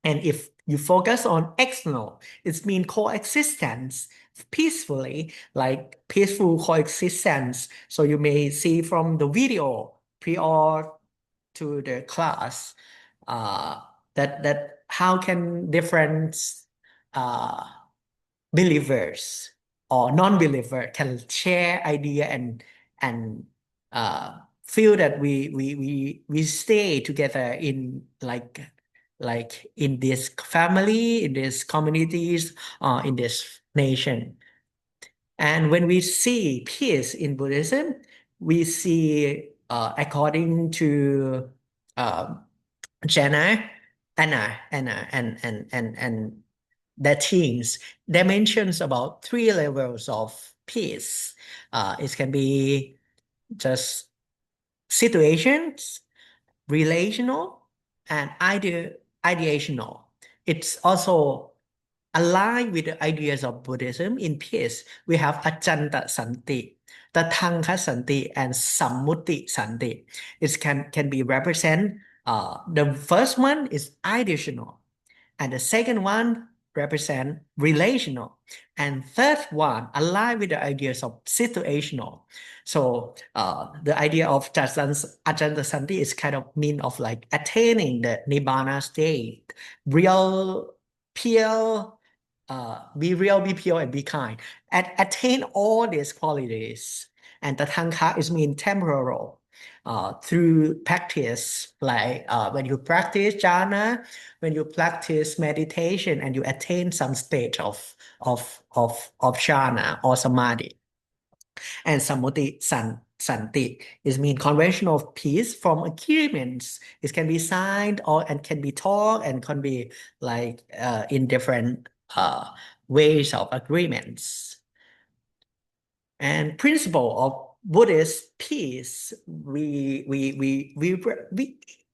And if you focus on external, it means coexistence peacefully, like peaceful coexistence. So you may see from the video prior to the class that how can different believers or non-believer can share idea and feel that we stay together in like in this family, in these communities, in this nation. And when we see peace in Buddhism, we see according to Jana, Anna, and their teams, they mentions about 3 levels of peace. It can be just situations, relational, and ideational. It's also aligned with the ideas of Buddhism. In peace, we have Ajanta Santi, Tathanga Santi, and Sammuti Santi. It can be represent. The first one is ideational, and the second one represent relational, and third one align with the ideas of situational. So the idea of Ajanta Santi is kind of mean of like attaining the Nibbana state, real, pure, be real, be pure, and be kind, and attain all these qualities. and tathangka is mean temporal. Through practice, like when you practice jhana, when you practice meditation, and you attain some state of jhana or samadhi. And santi is mean convention of peace from agreements. It can be signed or and can be talked and can be like in different ways of agreements. And principle of Buddhist peace, we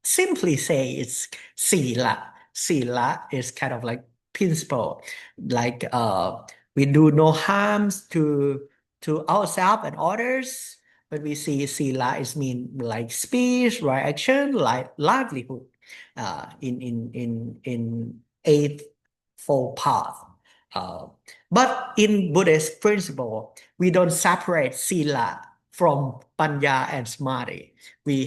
simply say it's sila. Sila is kind of like principle, like we do no harms to ourselves and others. But we see sila is mean like speech, right action, like livelihood, in eightfold path. But in Buddhist principle, we don't separate sila from panya and samadhi. We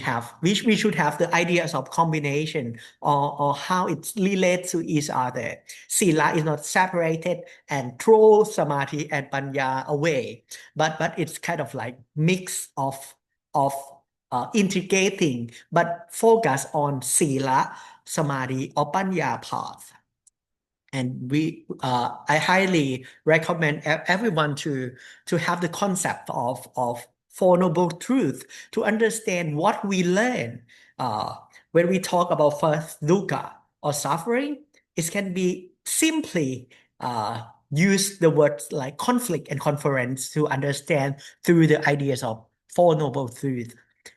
should have the ideas of combination or how it relates to each other. Sila is not separated and throw samadhi and panya away, but it's kind of like mix of integrating, but focus on sila, samadhi, or panya path. And I highly recommend everyone to have the concept of Four Noble Truths to understand what we learn. When we talk about first dukkha or suffering, it can be simply use the words like conflict and conference to understand through the ideas of Four Noble Truths.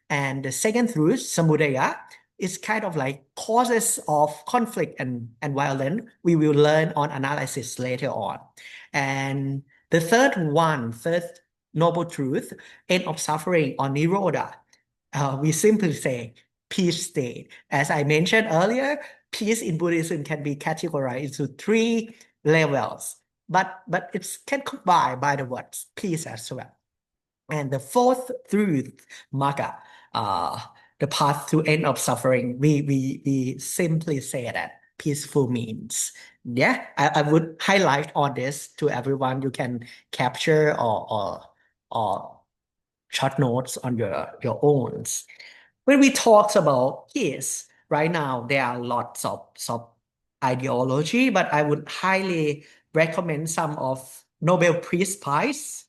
And the second truth, samudaya, is kind of like causes of conflict and violence. We will learn on analysis later on. And the third noble truth, end of suffering or nirodha, we simply say peace state. As I mentioned earlier, peace in Buddhism can be categorized into 3 levels, but it can combine by the words peace as well. And the fourth truth, magga, the path to end of suffering, we simply say that peaceful means. Yeah, I would highlight on this to everyone. You can capture or short notes on your own. When we talk about peace, right now there are lots of ideology, but I would highly recommend some of Nobel Peace Prize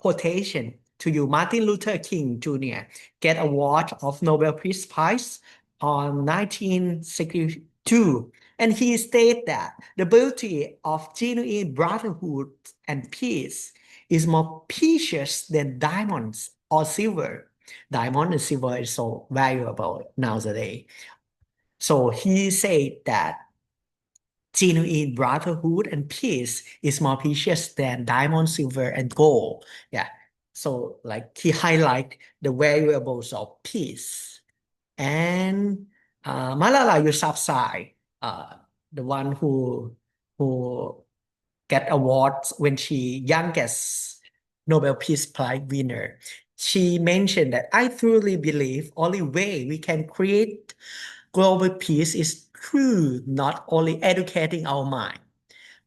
quotation to you. Martin Luther King Jr. get award of Nobel Peace Prize on 1962, and he stated that the beauty of genuine brotherhood and peace is more precious than diamonds or silver. Diamond and silver is so valuable nowadays. So he said that genuine brotherhood and peace is more precious than diamond, silver, and gold. Yeah. So like he highlight the valuables of peace. And Malala Yousafzai, the one who get awards when she youngest Nobel Peace Prize winner, she mentioned that I truly believe only way we can create global peace is through not only educating our mind,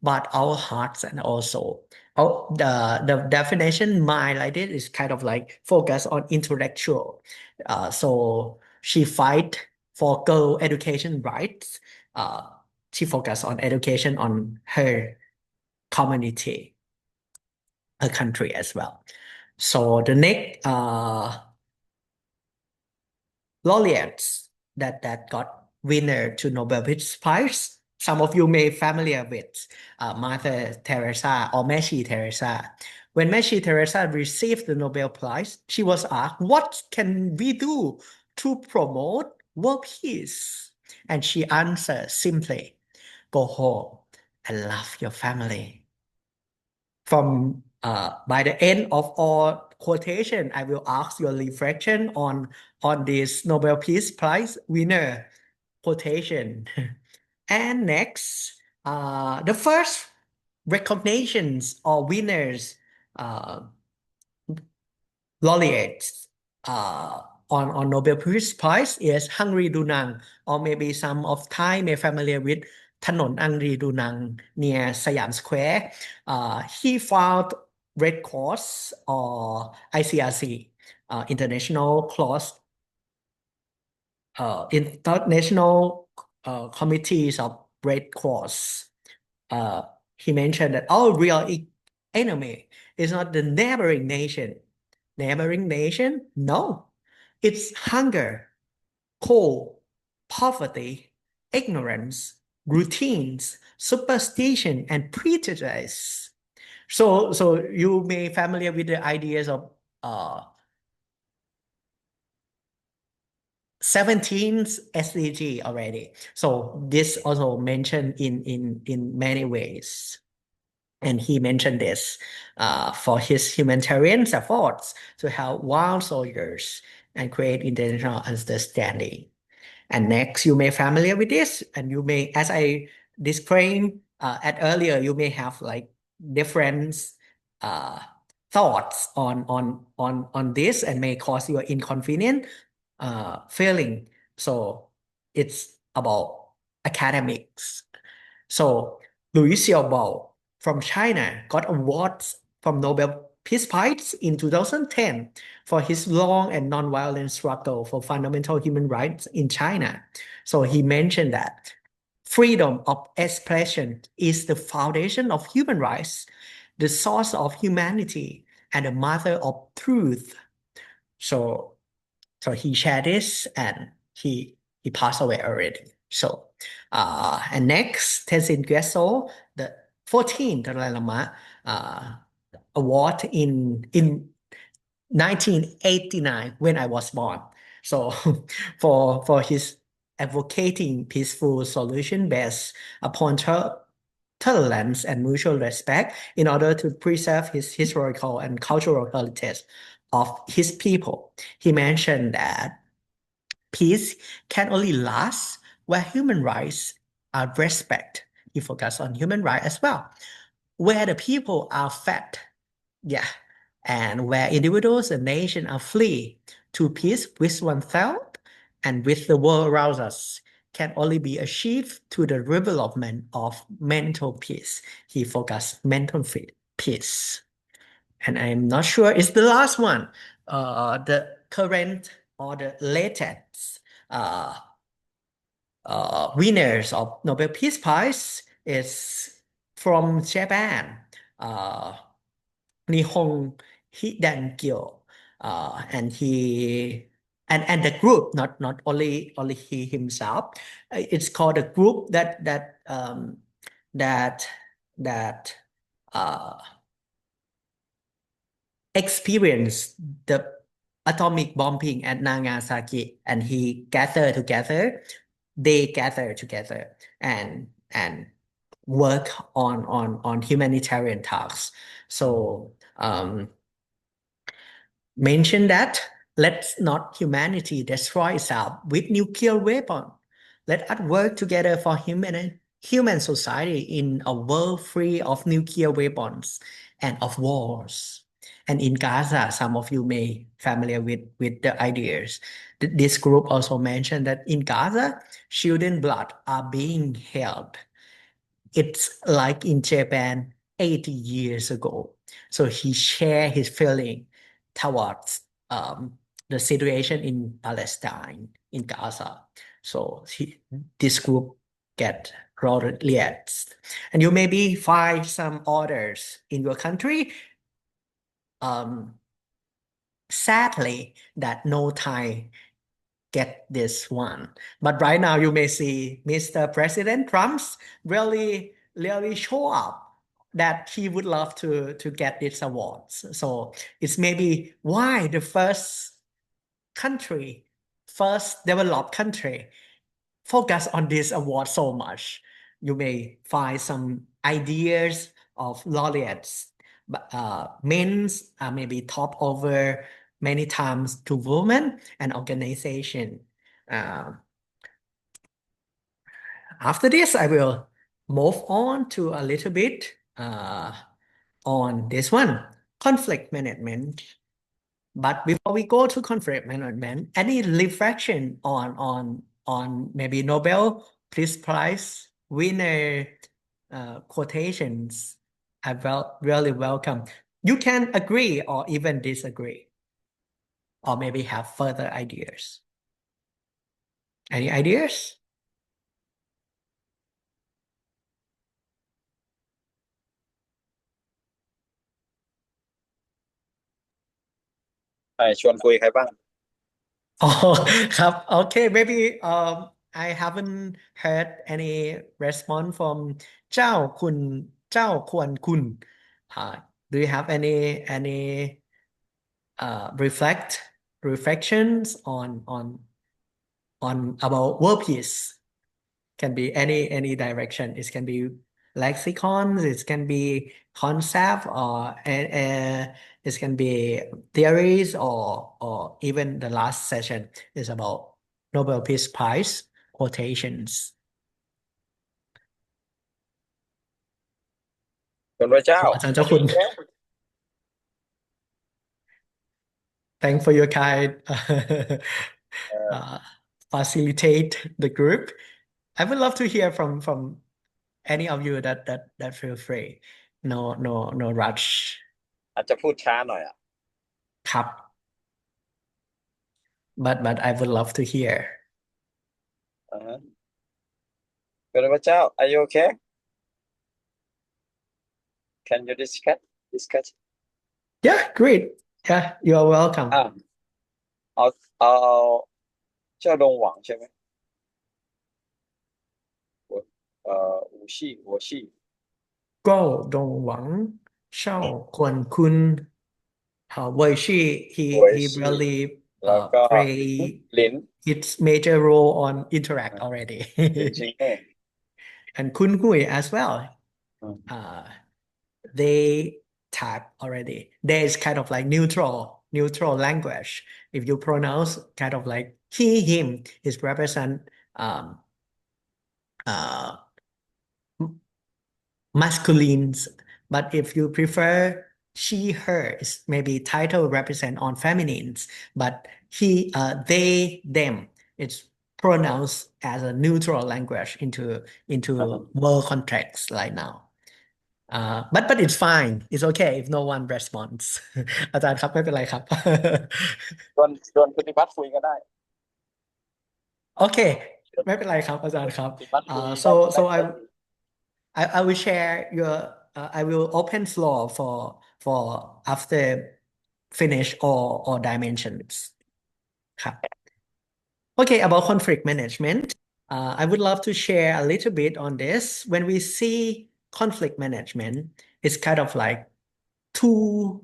but our hearts and also the definition mind like this is kind of like focus on intellectual. So she fight for girl education rights. She focus on education on her community, her country as well. So the next laureates that got winner to Nobel Peace Prize, some of you may familiar with Mother Teresa or Messi Teresa. When Messi Teresa received the Nobel Prize, she was asked, what can we do to promote world peace? And she answered simply, go home and love your family. From by the end of all quotation, I will ask your reflection on this Nobel Peace Prize winner quotation. And next, the first recognitions or winners, laureates on Nobel Peace Prize is Hungry Dunang, or maybe some of Thai may familiar with Thanon Angri Dunang near Siam Square. He found Red Cross or ICRC, International Cross, International Committees of Red Cross. He mentioned that our real enemy is not the neighboring nation. Neighboring nation? No. It's hunger, cold, poverty, ignorance, routines, superstition, and prejudice. So you may familiar with the ideas of 17th SDG already. So this also mentioned in many ways. And he mentioned this for his humanitarian efforts to help wild soldiers and create international understanding. And next, you may familiar with this, and you may, as I described at earlier, you may have like different thoughts on this and may cause you inconvenient feeling. So it's about academics. So Louis Xiaobo from China got awards from Nobel Peace Prize in 2010 for his long and non-violent struggle for fundamental human rights in China. So he mentioned that freedom of expression is the foundation of human rights, the source of humanity, and the mother of truth. So he shared this and he passed away already. So and next, Tenzin Gyatso, the 14th Dalai Lama award in 1989 when I was born. So for his advocating peaceful solution based upon tolerance and mutual respect in order to preserve his historical and cultural heritage of his people. He mentioned that peace can only last where human rights are respected. He focused on human rights as well, where the people are fed, and where individuals and nations are free to peace with oneself and with the world around us can only be achieved through the development of mental peace. He focused mental peace. And I'm not sure it's the last one. The current or the latest winners of Nobel Peace Prize is from Japan, Nihon Hidangyo, and he and the group, not only he himself. It's called a group that experienced the atomic bombing at Nagasaki, and he gathered together. They gather together and work on humanitarian tasks. So mention that let's not humanity destroy itself with nuclear weapon. Let us work together for human society in a world free of nuclear weapons and of wars. And in Gaza, some of you may familiar with the ideas. This group also mentioned that in Gaza, children blood are being held. It's like in Japan 80 years ago. So he shared his feeling towards the situation in Palestine, in Gaza. So this group get laureates. And you maybe find some others in your country. Sadly, that no Thai get this one. But right now you may see Mr. President Trump's really show up that he would love to get these awards. So it's maybe why the first developed country focus on this award so much. You may find some ideas of laureates, but men's maybe top over many times to women and organization. After this, I will move on to a little bit on this one, conflict management. But before we go to conflict management, any reflection on maybe Nobel Peace Prize winner quotations, I really welcome. You can agree or even disagree, or maybe have further ideas. Any ideas? Ai ชวนคุยใครบ้าง Oh, ครับ okay, maybe I haven't heard any response from เจ้าคุณเจ้าควรคุณ do you have any reflections on about world peace? Can be any direction. It can be lexicon, it can be concept, or it can be theories, or even the last session is about Nobel Peace Prize quotations. คุณพระเจ้า อาจารย์เจ้าคุณ Thank for your kind facilitate the group. I would love to hear from any of you that feel free. No rush. อาจจะพูดช้าหน่อยอ่ะ ครับ but I would love to hear. คุณพระเจ้า are you okay? Can you discuss? Yeah, great. Yeah, you are welcome. เอาเจ้าดงหวังใช่ไหม武系我系ก็ดงหวังเช่าควรคุณเว่ยชี่ he really แล้วก็ play ลิน its major role on interact already ลินชิงเน่ and Kun Hui as well. They type already. There is kind of like neutral language. If you pronounce kind of like he, him, is represent masculines. But if you prefer she, her, is maybe title represent on feminines. But he, they, them, it's pronounced as a neutral language into world context right now. But it's fine. It's okay if no one responds. อาจารย์ครับไม่เป็นไรครับ ชวนปฏิบัติคุยก็ได้ Okay ไม่เป็นไรครับอาจารย์ครับ so I will share your I will open floor for after finish all dimensions ครับ Okay, about conflict management, I would love to share a little bit on this. When we see conflict management, it's kind of like 2,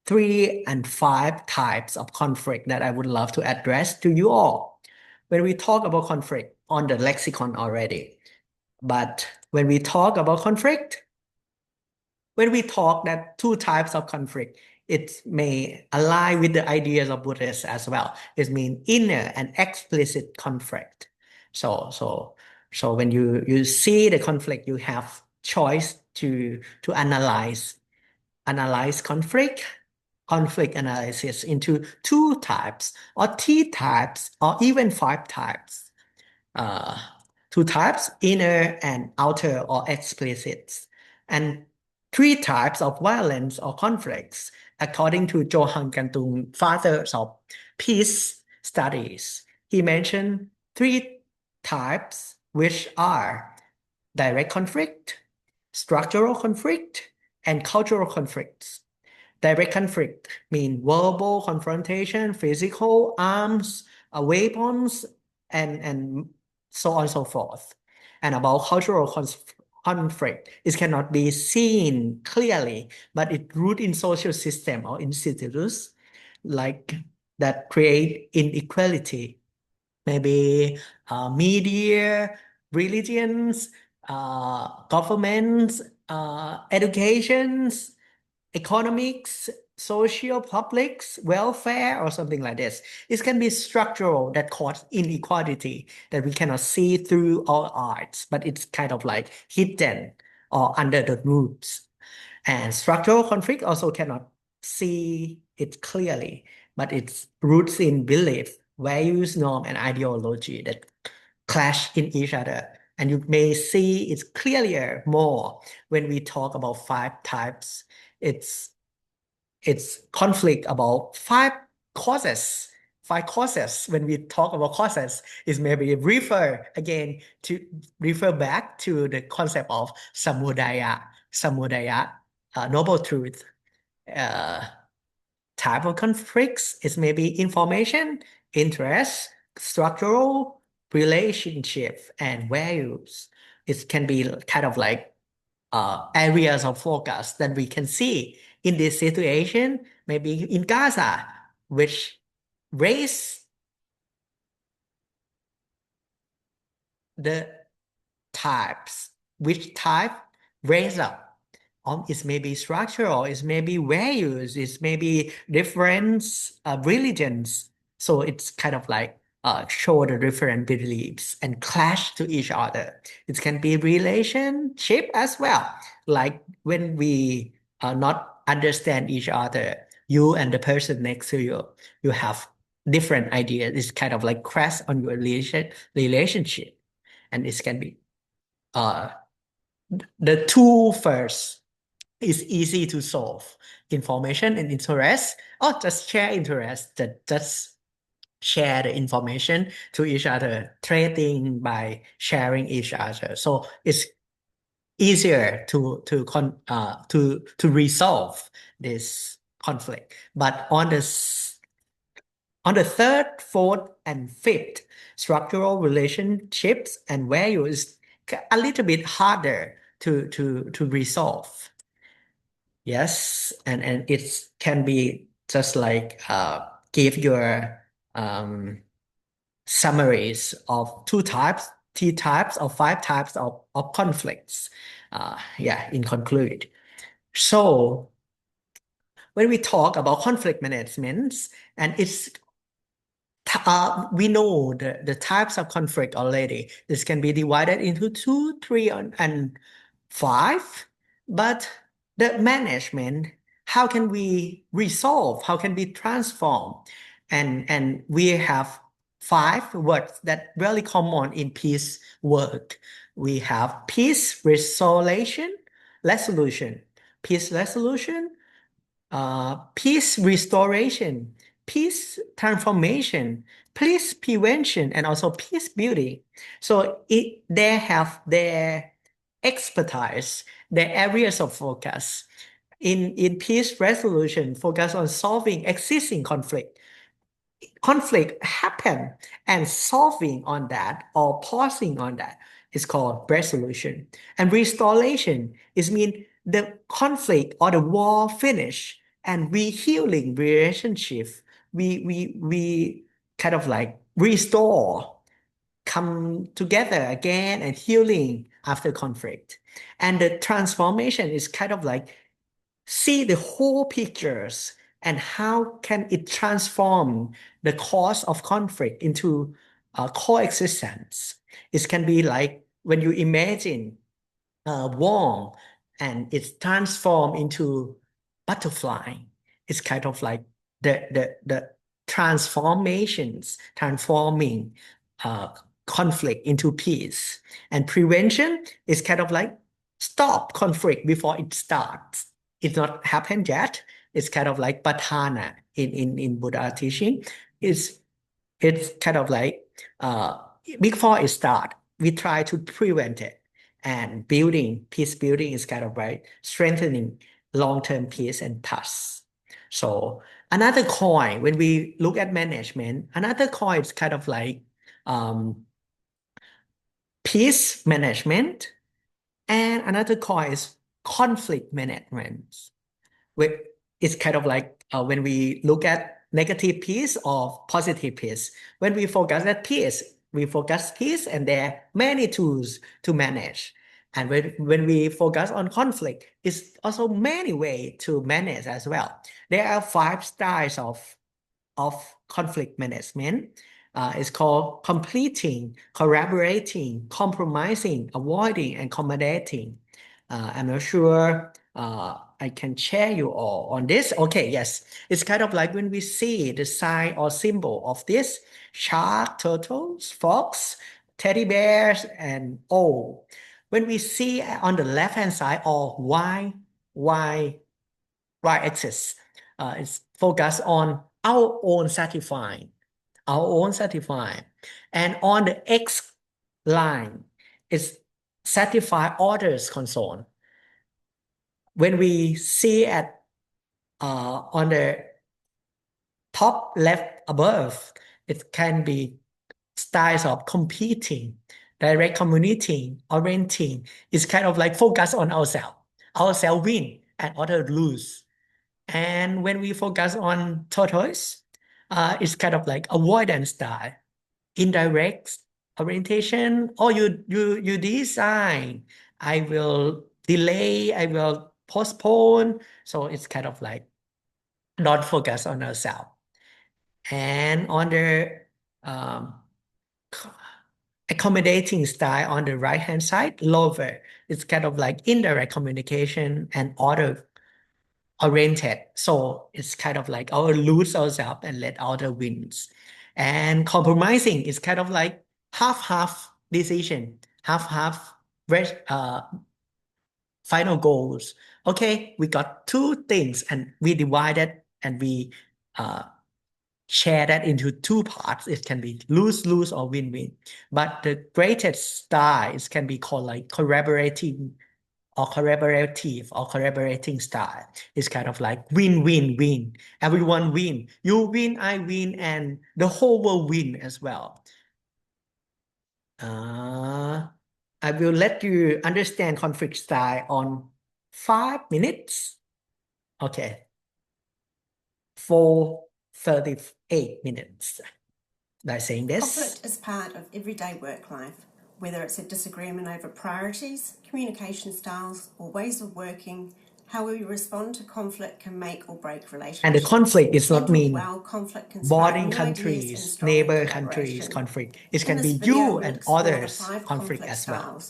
3, and 5 types of conflict that I would love to address to you all. When we talk about conflict on the lexicon already, but when we talk about conflict, when we talk that 2 types of conflict, it may align with the ideas of Buddhists as well. It means inner and explicit conflict. So when you see the conflict, you have choice to analyze conflict analysis into 2 types or 3 types or even 5 types. 2 types, inner and outer or explicit, and 3 types of violence or conflicts, according to Johann Gantung, fathers of peace studies. He mentioned 3 types, which are direct conflict, structural conflict, and cultural conflicts. Direct conflict mean verbal confrontation, physical, arms, weapons, and so on and so forth. And about cultural conflict, it cannot be seen clearly, but it roots in social system or institutes like that create inequality. Maybe media, religions, governments, educations, economics, social publics, welfare, or something like this. It can be structural that cause inequality that we cannot see through our arts, but it's kind of like hidden or under the roots. And structural conflict also cannot see it clearly, but it's roots in belief, values, norm, and ideology that clash in each other. And you may see it clearer more when we talk about 5 types. It's it's conflict about five causes. Five causes. When we talk about causes, is maybe refer back to the concept of samudaya, noble truth. Type of conflicts is maybe information, interest, structural, relationship, and values. It can be kind of like areas of focus that we can see in this situation, maybe in Gaza, which raise the types, which type raise up. It may be structural, it may be values, it may be different religions. So it's kind of like show the different beliefs and clash to each other. It can be relationship as well. Like when we not understand each other, you and the person next to you, you have different ideas. It's kind of like crash on your relationship. And it can be the two first is easy to solve. Information and interest, or just share interest, that just share the information to each other, trading by sharing each other. So it's easier to resolve this conflict. But on the third, fourth, and fifth, structural relationships and values a little bit harder to resolve. Yes, and it can be just like give your summaries of two types, three types, or five types of conflicts. In conclude. So when we talk about conflict management, and we know the types of conflict already. This can be divided into 2, 3, and 5. But the management, how can we resolve? How can we transform? And we have 5 words that really common in peace work. We have peace resolution, peace resolution, peace restoration, peace transformation, peace prevention, and also peace building. So they have their expertise, their areas of focus. In peace resolution, focus on solving existing conflict happen, and solving on that or pausing on that is called resolution. And restoration is mean the conflict or the war finish and healing relationship. We kind of like restore, come together again, and healing after conflict. And the transformation is kind of like see the whole pictures and how can it transform the cause of conflict into coexistence. It can be like when you imagine worm and it's transformed into butterfly. It's kind of like the transforming conflict into peace. And prevention is kind of like stop conflict before it starts. It's not happened yet. It's kind of like patana in Buddha teaching. It's kind of like before it start, we try to prevent it. And peace building is kind of like strengthening long-term peace and trust. So another coin, when we look at management, another coin is kind of like peace management, and another coin is conflict management. It's kind of like when we look at negative peace or positive peace. When we focus at peace, we focus peace, and there are many tools to manage. And when we focus on conflict, it's also many ways to manage as well. There are 5 styles of conflict management. It's called completing, collaborating, compromising, avoiding, and accommodating. I'm not sure I can share you all on this. Okay, yes. It's kind of like when we see the sign or symbol of this: shark, turtles, fox, teddy bears, and O. When we see on the left-hand side or y axis, It's focused on our own satisfying, and on the X line, it's satisfy others' concern. When we see at on the top left above, it can be styles of competing, direct communicating, orienting. It's kind of like focus on ourselves. Ourselves win and others lose. And when we focus on tortoise, it's kind of like avoidance style, indirect orientation. Oh, you design. I will delay. I will postpone. So it's kind of like not focus on ourselves. And on the accommodating style on the right hand side, lower, it's kind of like indirect communication and order oriented. So it's kind of like our lose ourselves and let other wins. And compromising is kind of like half decision, half final goals. Okay, we got two things and we divided and we share that into two parts. It can be lose or win-win. But the greatest style can be called like collaborative or collaborating style. It's kind of like win-win-win. Everyone win. You win, I win, and the whole world win as well. I will let you understand conflict style on 5 minutes. Okay. 4:38 minutes. By saying this. Conflict is part of everyday work life, whether it's a disagreement over priorities, communication styles, or ways of working. How we respond to conflict can make or break relationships. And the conflict is not mean conflict can bordering countries, neighbor countries conflict. It can be you and others conflict as well.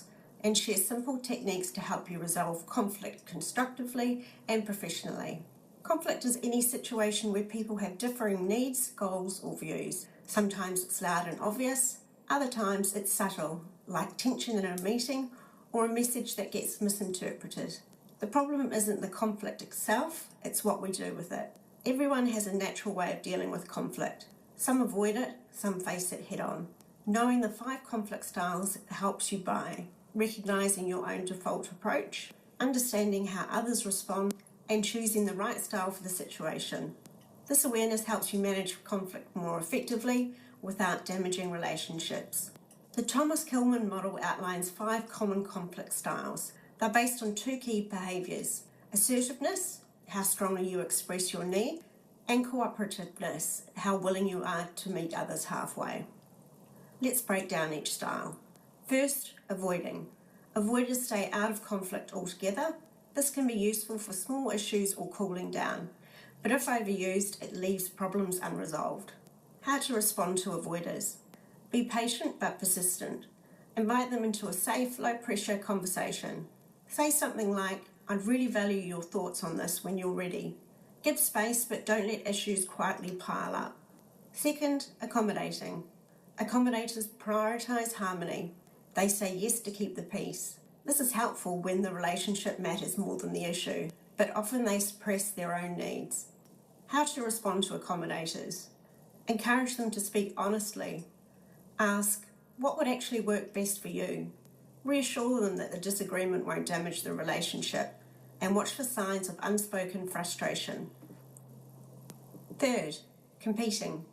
And share simple techniques to help you resolve conflict constructively and professionally. Conflict is any situation where people have differing needs, goals, or views. Sometimes it's loud and obvious, other times it's subtle, like tension in a meeting or a message that gets misinterpreted. The problem isn't the conflict itself, it's what we do with it. Everyone has a natural way of dealing with conflict. Some avoid it, some face it head on. Knowing the 5 conflict styles helps you by recognising your own default approach, understanding how others respond, and choosing the right style for the situation. This awareness helps you manage conflict more effectively without damaging relationships. The Thomas Kilmann model outlines 5 common conflict styles. They're based on 2 key behaviours: assertiveness, how strongly you express your need, and cooperativeness, how willing you are to meet others halfway. Let's break down each style. First, avoiding. Avoiders stay out of conflict altogether. This can be useful for small issues or cooling down, but if overused, it leaves problems unresolved. How to respond to avoiders. Be patient but persistent. Invite them into a safe, low-pressure conversation. Say something like, "I'd really value your thoughts on this when you're ready." Give space, but don't let issues quietly pile up. Second, accommodating. Accommodators prioritise harmony. They say yes to keep the peace. This is helpful when the relationship matters more than the issue, but often they suppress their own needs. How to respond to accommodators. Encourage them to speak honestly. Ask, what would actually work best for you? Reassure them that the disagreement won't damage the relationship, and watch for signs of unspoken frustration. Third, competing.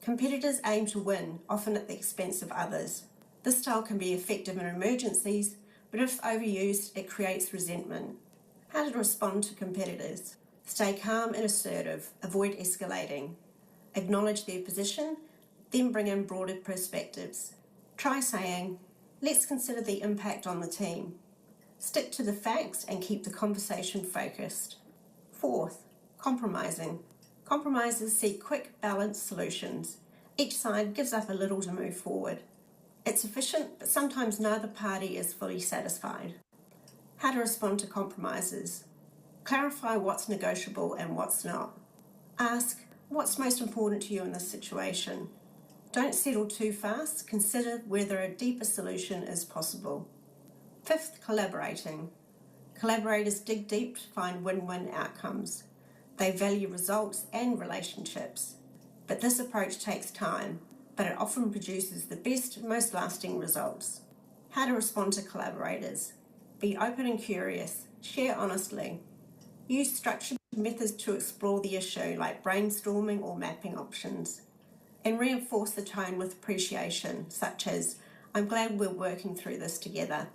Competitors aim to win, often at the expense of others. This style can be effective in emergencies, but if overused, it creates resentment. How to respond to competitors. Stay calm and assertive, avoid escalating. Acknowledge their position, then bring in broader perspectives. Try saying, "Let's consider the impact on the team." Stick to the facts and keep the conversation focused. Fourth, compromising. Compromisers seek quick, balanced solutions. Each side gives up a little to move forward. It's efficient, but sometimes neither party is fully satisfied. How to respond to compromises. Clarify what's negotiable and what's not. Ask, what's most important to you in this situation? Don't settle too fast. Consider whether a deeper solution is possible. Fifth, collaborating. Collaborators dig deep to find win-win outcomes. They value results and relationships. But this approach takes time, but it often produces the best, most lasting results. How to respond to collaborators. Be open and curious. Share honestly. Use structured methods to explore the issue, like brainstorming or mapping options. And reinforce the tone with appreciation, such as, I'm glad we're working through this together.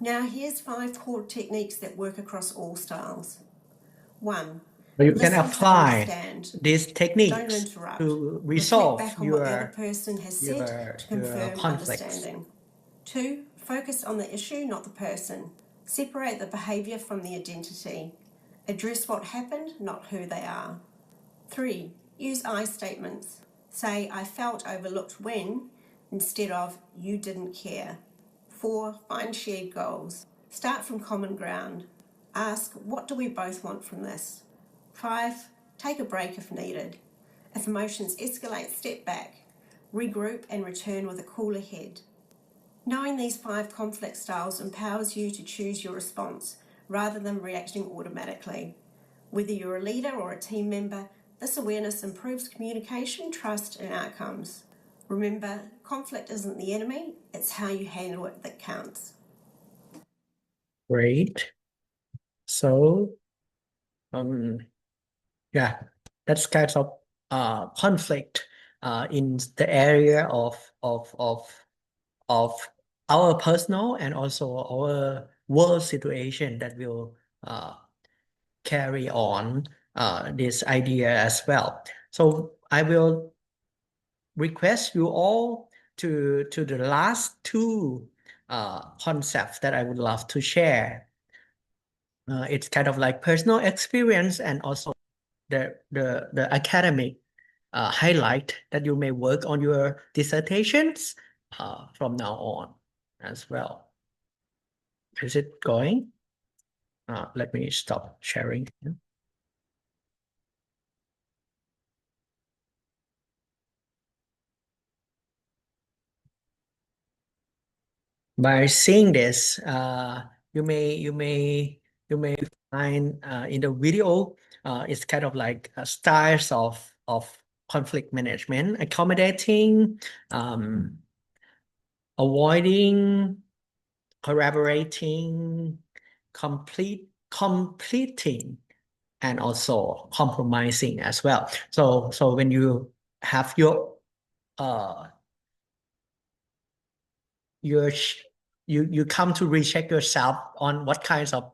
Now here's 5 core techniques that work across all styles. 1. You can Listen to apply understand. these Don't techniques interrupt. to Reflect resolve back on what the other person has said to your confirm conflicts. understanding. 2. Focus on the issue, not the person. Separate the behaviour from the identity. Address what happened, not who they are. 3. Use I statements. Say, I felt overlooked when, instead of, you didn't care. 4. Find shared goals. Start from common ground. Ask, what do we both want from this? 5. Take a break if needed. If emotions escalate, step back. Regroup and return with a cooler head. Knowing these 5 conflict styles empowers you to choose your response rather than reacting automatically. Whether you're a leader or a team member, this awareness improves communication, trust, and outcomes. Remember, conflict isn't the enemy, it's how you handle it that counts. Great. So, yeah, that's kind of conflict in the area of our personal and also our world situation that will carry on this idea as well. So I will request you all to the last 2 concepts that I would love to share. It's kind of like personal experience and also the academic highlight that you may work on your dissertations from now on as well. Is it going? Let me stop sharing. By seeing this, you may find in the video, it's kind of like styles of conflict management, accommodating, avoiding, collaborating, completing, and also compromising as well. So when you have your you come to recheck yourself on what kinds of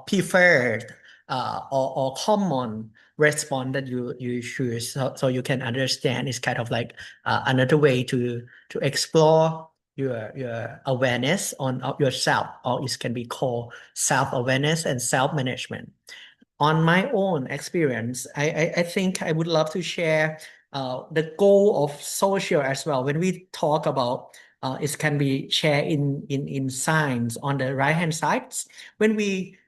preferred or common response that you choose, so you can understand. It's kind of like another way to explore your awareness of yourself, or it can be called self-awareness and self-management. On my own experience, I think I would love to share the goal of social as well. When we talk about it can be shared in signs on the right hand side. When we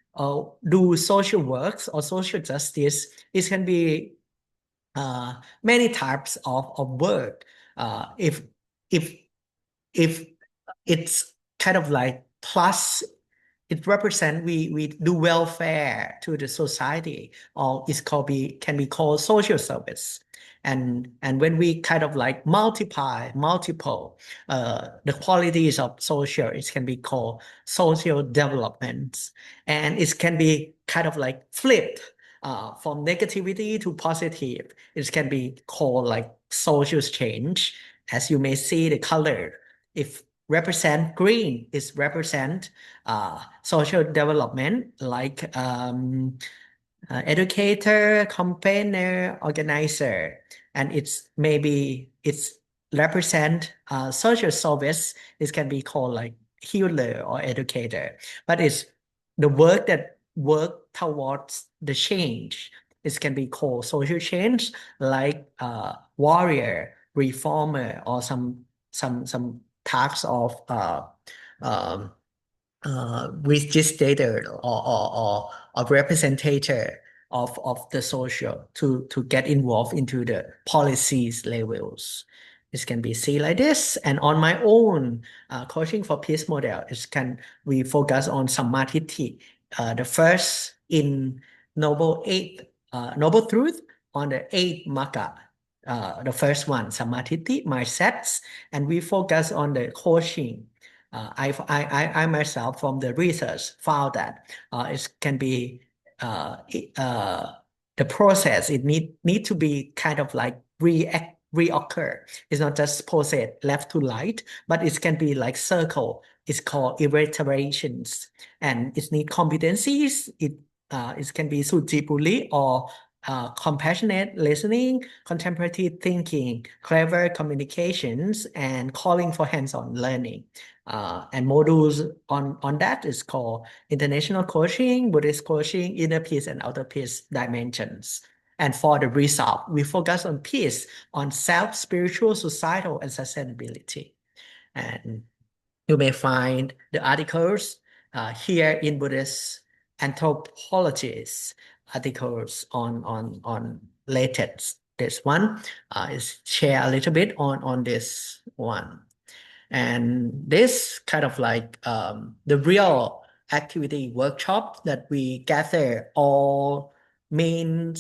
do social works or social justice, it can be many types of work. If it's kind of like plus, it represents we do welfare to the society, or can be called social service. And when we kind of like multiple the qualities of social, it can be called social development, and it can be kind of like flipped from negativity to positive. It can be called like social change. As you may see, the color, if represent green, is represent social development, like educator, campaigner, organizer, and it's represent social service. It can be called like healer or educator, but it's the work that work towards the change. It can be called social change, like warrior, reformer, or some types of registrator or representative of the social to get involved into the policies levels. It can be seen like this. And on my own coaching for peace model, we focus on Sammatiti, the first in Noble 8 Noble Truth on the 8 Magga. The first one, Samadhi, mindsets, and we focus on the coaching. I myself from the research found that it can be the process. It need to be kind of like reoccur. It's not just process left to right, but it can be like circle. It's called iterations, and it need competencies. It can be Suchipuli or compassionate listening, contemplative thinking, clever communications, and calling for hands-on learning. And modules on that is called international coaching, Buddhist coaching, inner peace and outer peace dimensions. And for the result, we focus on peace, on self, spiritual, societal, and sustainability. And you may find the articles here in Buddhist anthropologists articles on latest. This one is share a little bit on this one. And this kind of like the real activity workshop that we gather all main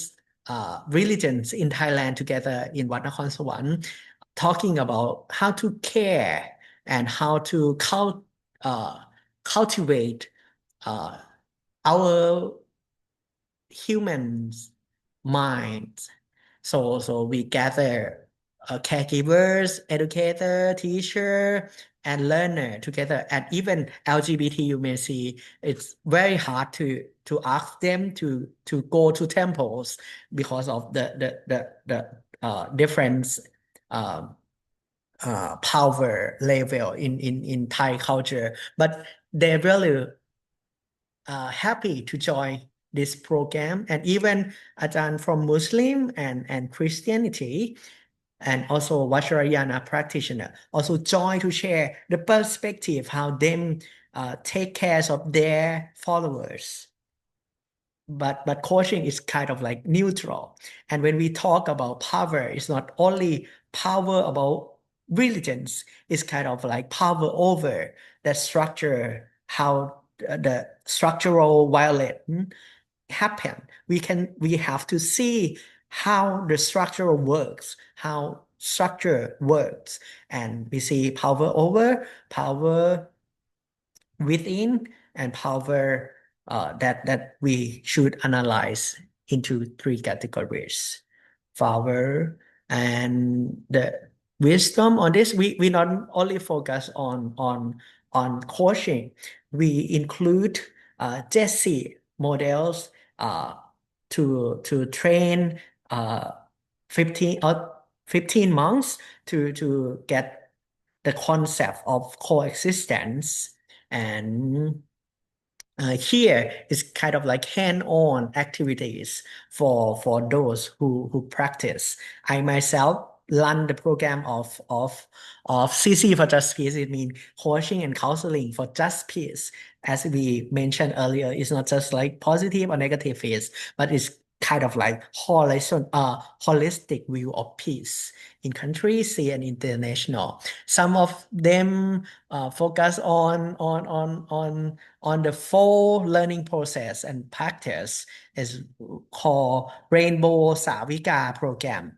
religions in Thailand together in Wat Nakhon Sawan, talking about how to care and how to cultivate our humans' minds. So we gather caregivers, educator, teacher, and learner together. And even LGBT, you may see it's very hard to ask them to go to temples because of the difference power level in Thai culture. But they're really happy to join this program, and even Ajahn from Muslim and Christianity and also Vajrayana practitioner also join to share the perspective how them take care of their followers. But coaching is kind of like neutral. And when we talk about power, it's not only power about religions, it's kind of like power over the structure, how the structural violence happen. We have to see how the structure works, how structure works, and we see power over, power within, and power that we should analyze into 3 categories. Power and the wisdom on this, we not only focus on coaching, we include Jesse models to train 15 months to get the concept of coexistence. And here is kind of like hand-on activities for those who practice. I myself run the program of CC for Just Peace. It means coaching and counseling for just peace. As we mentioned earlier, it's not just like positive or negative peace, but it's kind of like holistic view of peace in country, sea, and international. Some of them focus on the 4 learning process and practice is called Rainbow Savika program.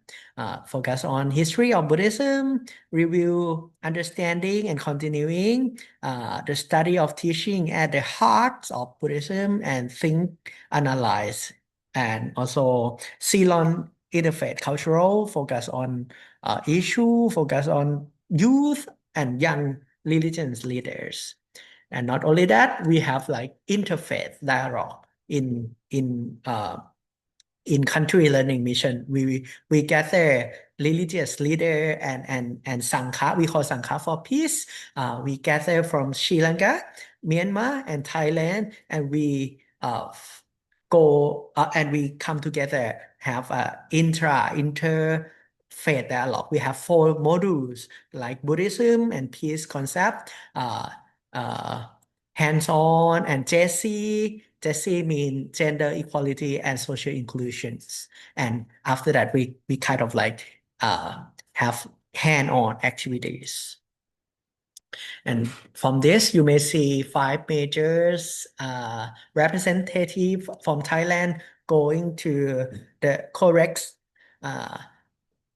Focus on history of Buddhism, review understanding and continuing, the study of teaching at the heart of Buddhism, and think, analyze. And also Ceylon Interfaith Cultural, focus on issue, focus on youth and young religious leaders. And not only that, we have like interfaith dialogue in country learning mission. We gather religious leader and Sangha. We call Sangha for peace. We gather from Sri Lanka, Myanmar, and Thailand, and we go and we come together, have a interfaith dialogue. We have 4 modules like Buddhism and peace concept, hands-on, and Jesse. Jesse mean gender equality and social inclusions. And after that, we kind of like have hand-on activities. And from this, you may see 5 majors representative from Thailand going to the correct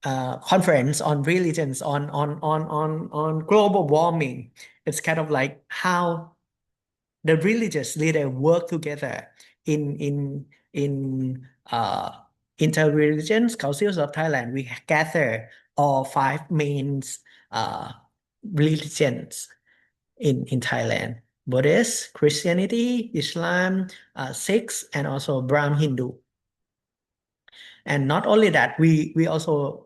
conference on religions on global warming. It's kind of like how the religious leader work together in inter-religions councils of Thailand. We gather all 5 main religions in Thailand: Buddhist, Christianity, Islam, Sikhs, and also Brahmin Hindu. And not only that, we also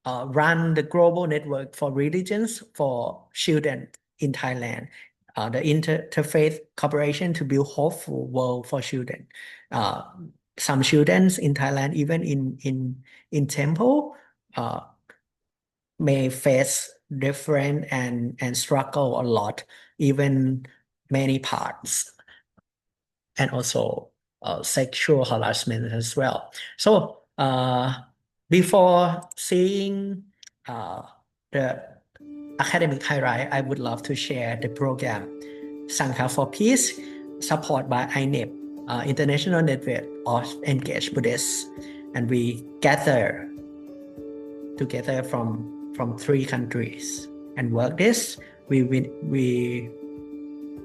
run the global network for religions for children in Thailand, the interfaith cooperation to build hopeful world for children. Some children in Thailand, even in temple, may face different and struggle a lot, even many parts, and also sexual harassment as well. So before seeing the academic highlight, I would love to share the program Sangha for Peace, supported by INEP, International Network of Engaged Buddhists, and we gather together from 3 countries and work this. We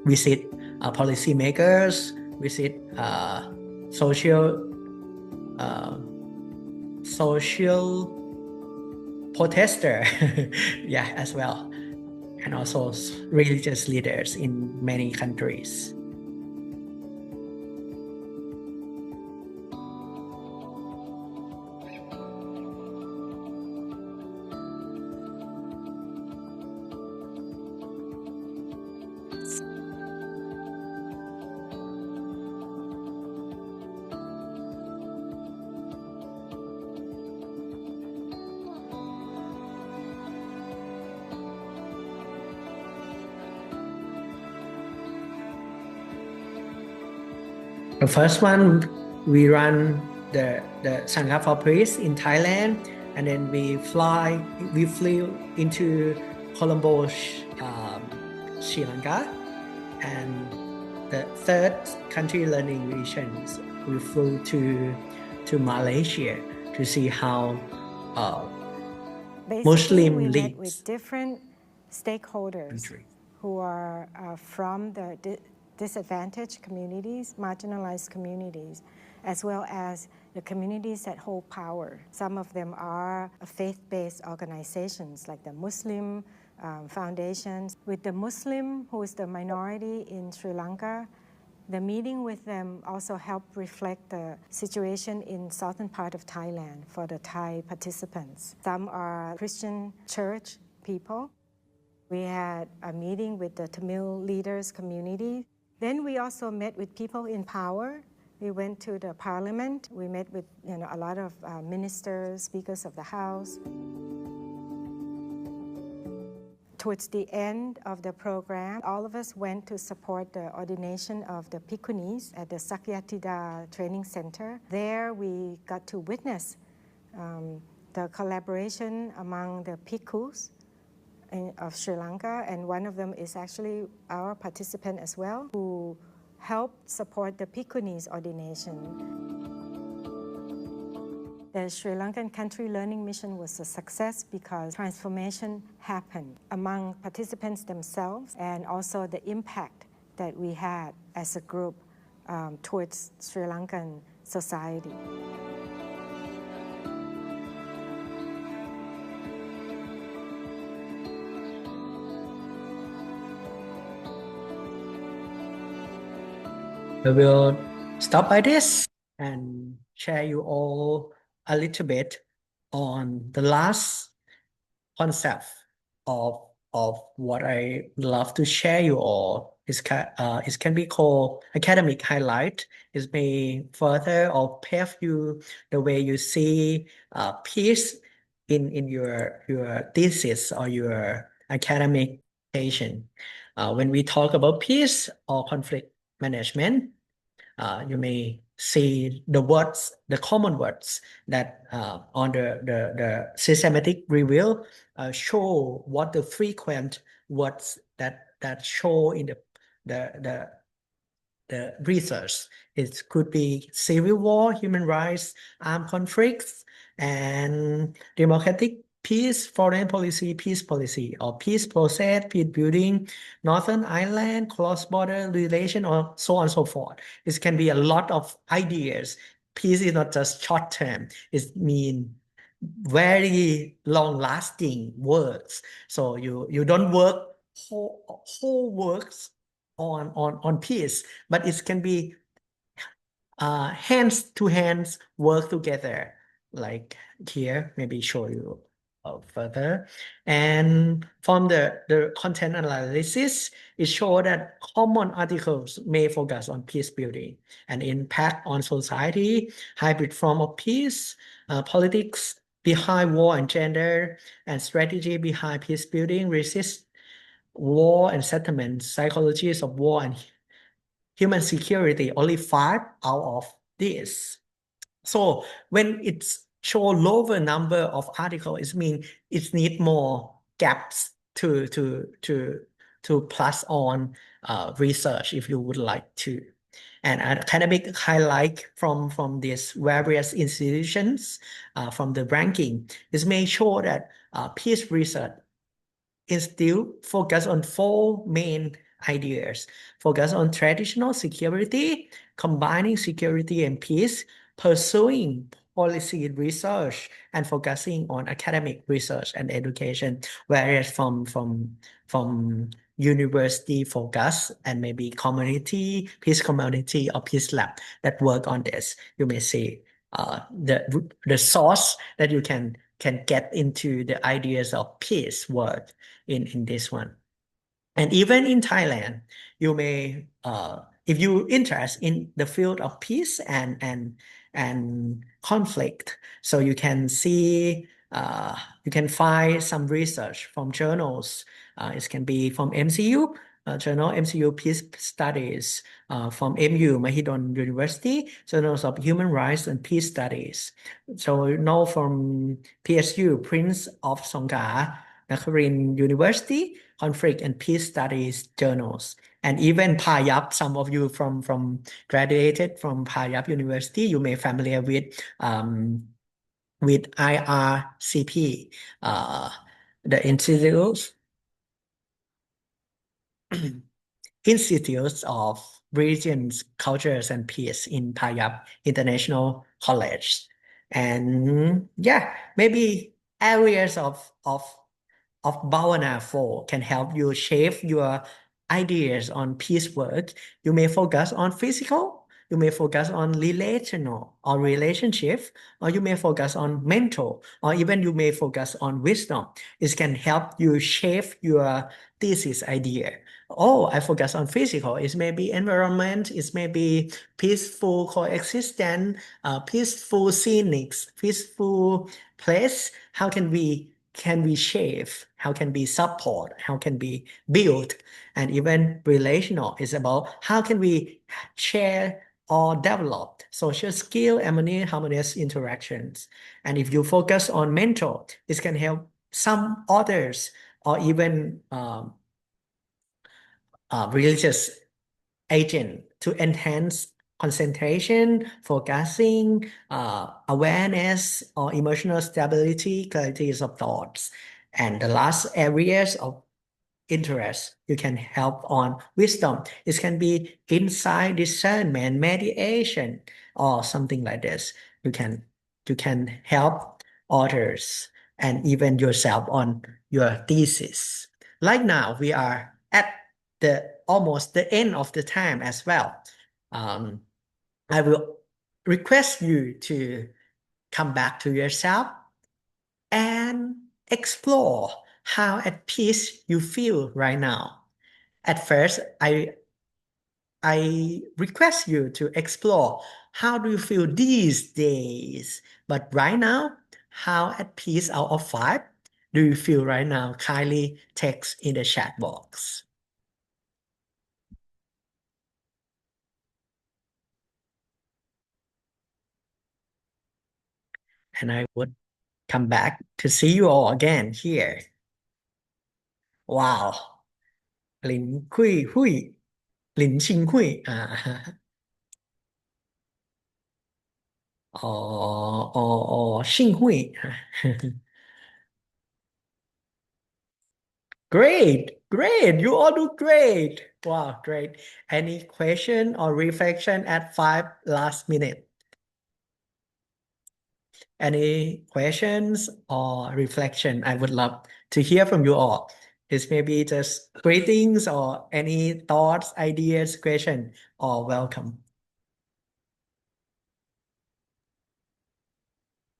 visit policymakers, visit social protester, yeah, as well, and also religious leaders in many countries. The first one, we run the Sangha for Peace in Thailand, and then we flew into Colombo, Sri Lanka, and the third country learning regions, we flew to Malaysia to see how Muslim we met leads with different stakeholders country. who are from the disadvantaged communities, marginalized communities, as well as the communities that hold power. Some of them are faith-based organizations like the Muslim foundations. With the Muslim, who is the minority in Sri Lanka, the meeting with them also helped reflect the situation in southern part of Thailand for the Thai participants. Some are Christian church people. We had a meeting with the Tamil leaders community. Then we also met with people in power. We went to the parliament. We met with a lot of ministers, speakers of the house. Towards the end of the program, all of us went to support the ordination of the Bhikkhunis at the Sakyatida Training Center. There we got to witness the collaboration among the Bhikkhus of Sri Lanka, and one of them is actually our participant as well, who helped support the Bhikkhunis ordination. The Sri Lankan Country Learning Mission was a success because transformation happened among participants themselves, and also the impact that we had as a group towards Sri Lankan society. We will stop by this and share you all a little bit on the last concept of what I love to share you all. It can be called academic highlight. It may further or pave you the way you see peace in your thesis or your academic education. When we talk about peace or conflict management, you may see the words, the common words that on the systematic review show what the frequent words that show in the the research. It could be civil war, human rights, armed conflicts, and democratic peace, foreign policy, peace policy, or peace process, peace building, Northern Ireland, cross-border relation, or so on and so forth. It can be a lot of ideas. Peace is not just short term. It means very long-lasting works. So you don't work whole works on peace, but it can be hands to hands work together, like here, maybe show you further. And from the content analysis, it shows that common articles may focus on peace building and impact on society, hybrid form of peace, politics behind war and gender, and strategy behind peace building, resist war and settlement, psychologies of war and human security, only 5 out of this. So when it's show lower number of articles, it means it need more gaps to plus on research if you would like to. And academic highlight from these various institutions from the ranking is may show that peace research is still focused on 4 main ideas. Focus on traditional security, combining security and peace, pursuing policy research, and focusing on academic research and education, whereas from university focus and maybe community, peace community or peace lab that work on this. You may see the source that you can get into the ideas of peace work in this one. And even in Thailand, you may, if you interest in the field of peace and conflict, so you can see, you can find some research from journals. It can be from MCU, journal MCU Peace Studies, from MU Mahidol University, journals of Human Rights and Peace Studies. So you know from PSU, Prince of Songkla, Nakarin University, Conflict and Peace Studies journals. And even Payap, some of you from graduated from Payap University, you may familiar with IRCP, the institutes institutes of religions, cultures, and peace in Payap International College. And yeah, maybe areas of Bhavana 4 can help you shape your ideas on peace work. You may focus on physical, you may focus on relational or relationship, or you may focus on mental, or even you may focus on wisdom. It can help you shape your thesis idea. Oh, I focus on physical. It may be environment, it may be peaceful coexistence, peaceful scenics, peaceful place. How can we shape, how can we support, how can we build, and even relational is about how can we share or develop social skill and harmonious interactions. And if you focus on mental, this can help some others or even religious agent to enhance concentration, focusing, awareness, or emotional stability, clarity of thoughts. And the last areas of interest, you can help on wisdom. It can be insight, discernment, mediation, or something like this. You can help others and even yourself on your thesis. Right now, we are at almost the end of the time as well. I will request you to come back to yourself and explore how at peace you feel right now. At first, I request you to explore how do you feel these days. But right now, how at peace out of 5 do you feel right now? Kindly text in the chat box. And I would come back to see you all again here. Wow. Lin Kui Hui. Lin Xing Hui อ๋ออ๋ออ๋อชิงหุย Great, great. You all do great. Wow, great. Any question or reflection at 5 last minute? Any questions or reflection? I would love to hear from you all. It's maybe just greetings or any thoughts, ideas, question, or welcome.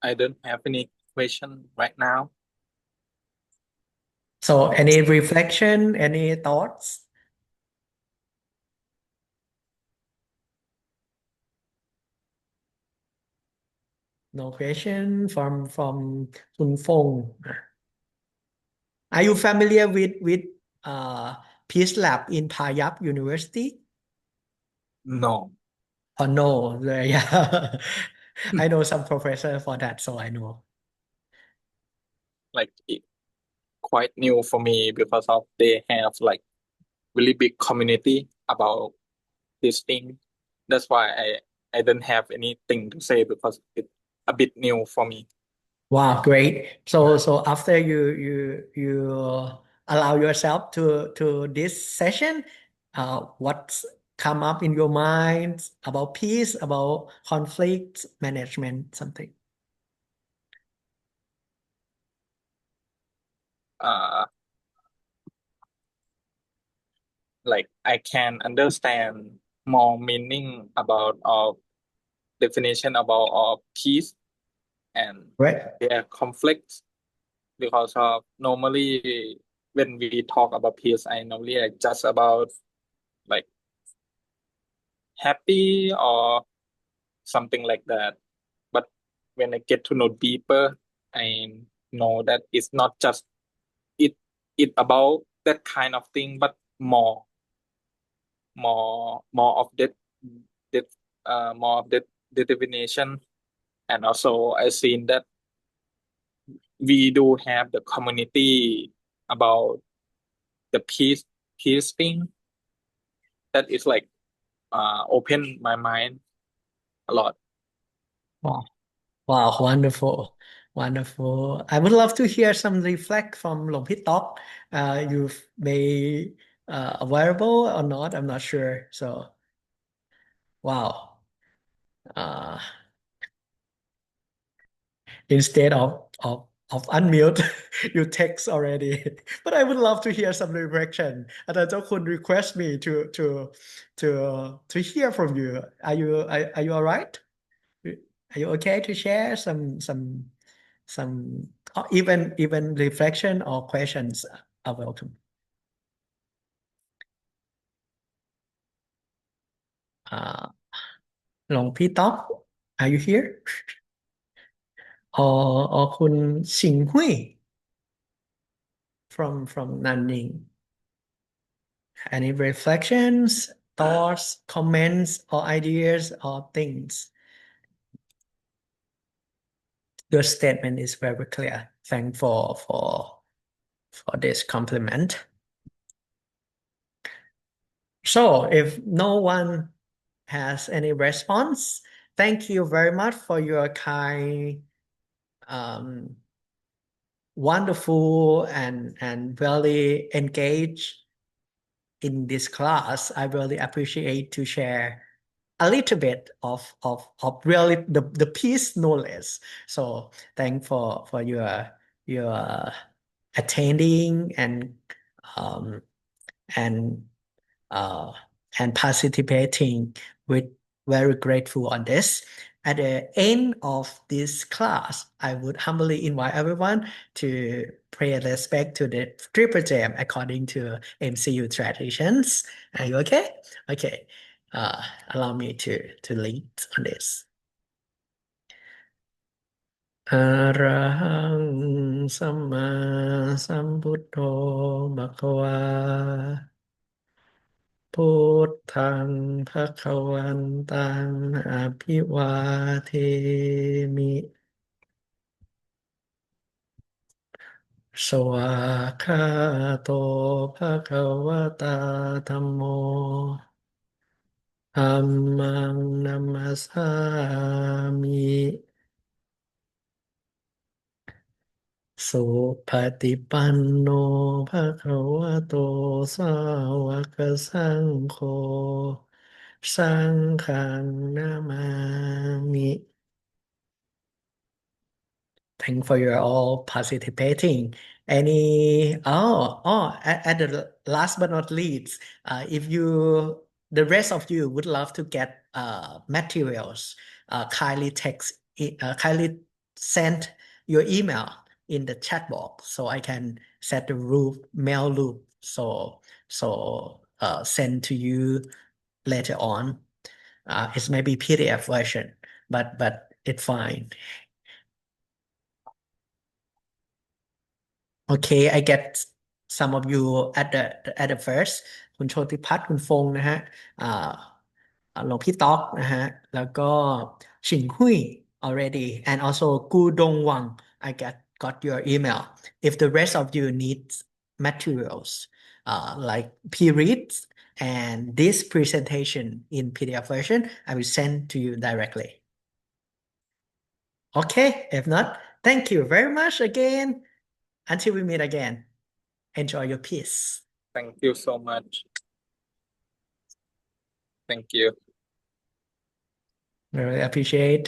I don't have any question right now. So any reflection, any thoughts? No question from Kun Fong. Are you familiar with Peace Lab in Payap University? No. Oh no, yeah. I know some professor for that, so I know. Like it quite new for me because of they have like really big community about this thing. That's why I don't have anything to say because it's a bit new for me. Wow, great. So after you allow yourself to this session, what's come up in your mind about peace, about conflict management, something? Uh, like I can understand more meaning about definition about peace and Right. their conflicts because of normally when we talk about peace, I normally like just about like happy or something like that. But when I get to know deeper, I know that it's not just it it about that kind of thing, but more of that more of that the definition. And also I seen that we do have the community about the peace thing that is like open my mind a lot. Wow. Wow, wonderful. Wonderful. I would love to hear some reflect from Lồng Hít Talk. You may available or not, I'm not sure. So, wow. Uh, instead of unmute, you text already. But I would love to hear some reflection. อาจารย์เจ้าคุณ request me to hear from you. Are you all right? Are you okay to share some even reflection or questions are welcome. Uh, Long Talk, are you here? Or Kun Xing Hui from Nanning. Any reflections, thoughts, comments, or ideas or things? Your statement is very clear. Thank for this compliment. So if no one has any response, thank you very much for your kind, wonderful and very engaged in this class. I really appreciate to share a little bit of really the piece knowledge. So thank for your attending um and uh and participating with very grateful on this. At the end of this class, I would humbly invite everyone to pay respect to the triple jam according to MCU traditions. Are you okay? Okay. Allow me to lead on this. อะระหังสัมมาสัมพุทโธภะคะวาพุทธังภะคะวันตังอภิวาเทมิสวากขาโตภะคะวะตาธัมโม ธัมมังนัมมัสสามิ สุปฏิปันโนภะคะวะโตสาวกสังโฆสังฆังนามามิ Thank for your all participating. At the last but not least, if the rest of you would love to get materials, kindly send your email in the chat box so I can set the mail loop. Send to you later on. It may be PDF version, but it's fine. Okay, I get some of you at the first คุณโชติพัฒน์คุณฟงนะฮะอ่าหลวงพี่ต๊อกนะฮะแล้วก็ชิงหุย already and also กูดงวัง I got your email if the rest of you need materials like periods and this presentation in PDF version I will send to you directly. Okay, if not, thank you very much again. Until we meet again, enjoy your peace. Thank you so much. Thank you. Really appreciate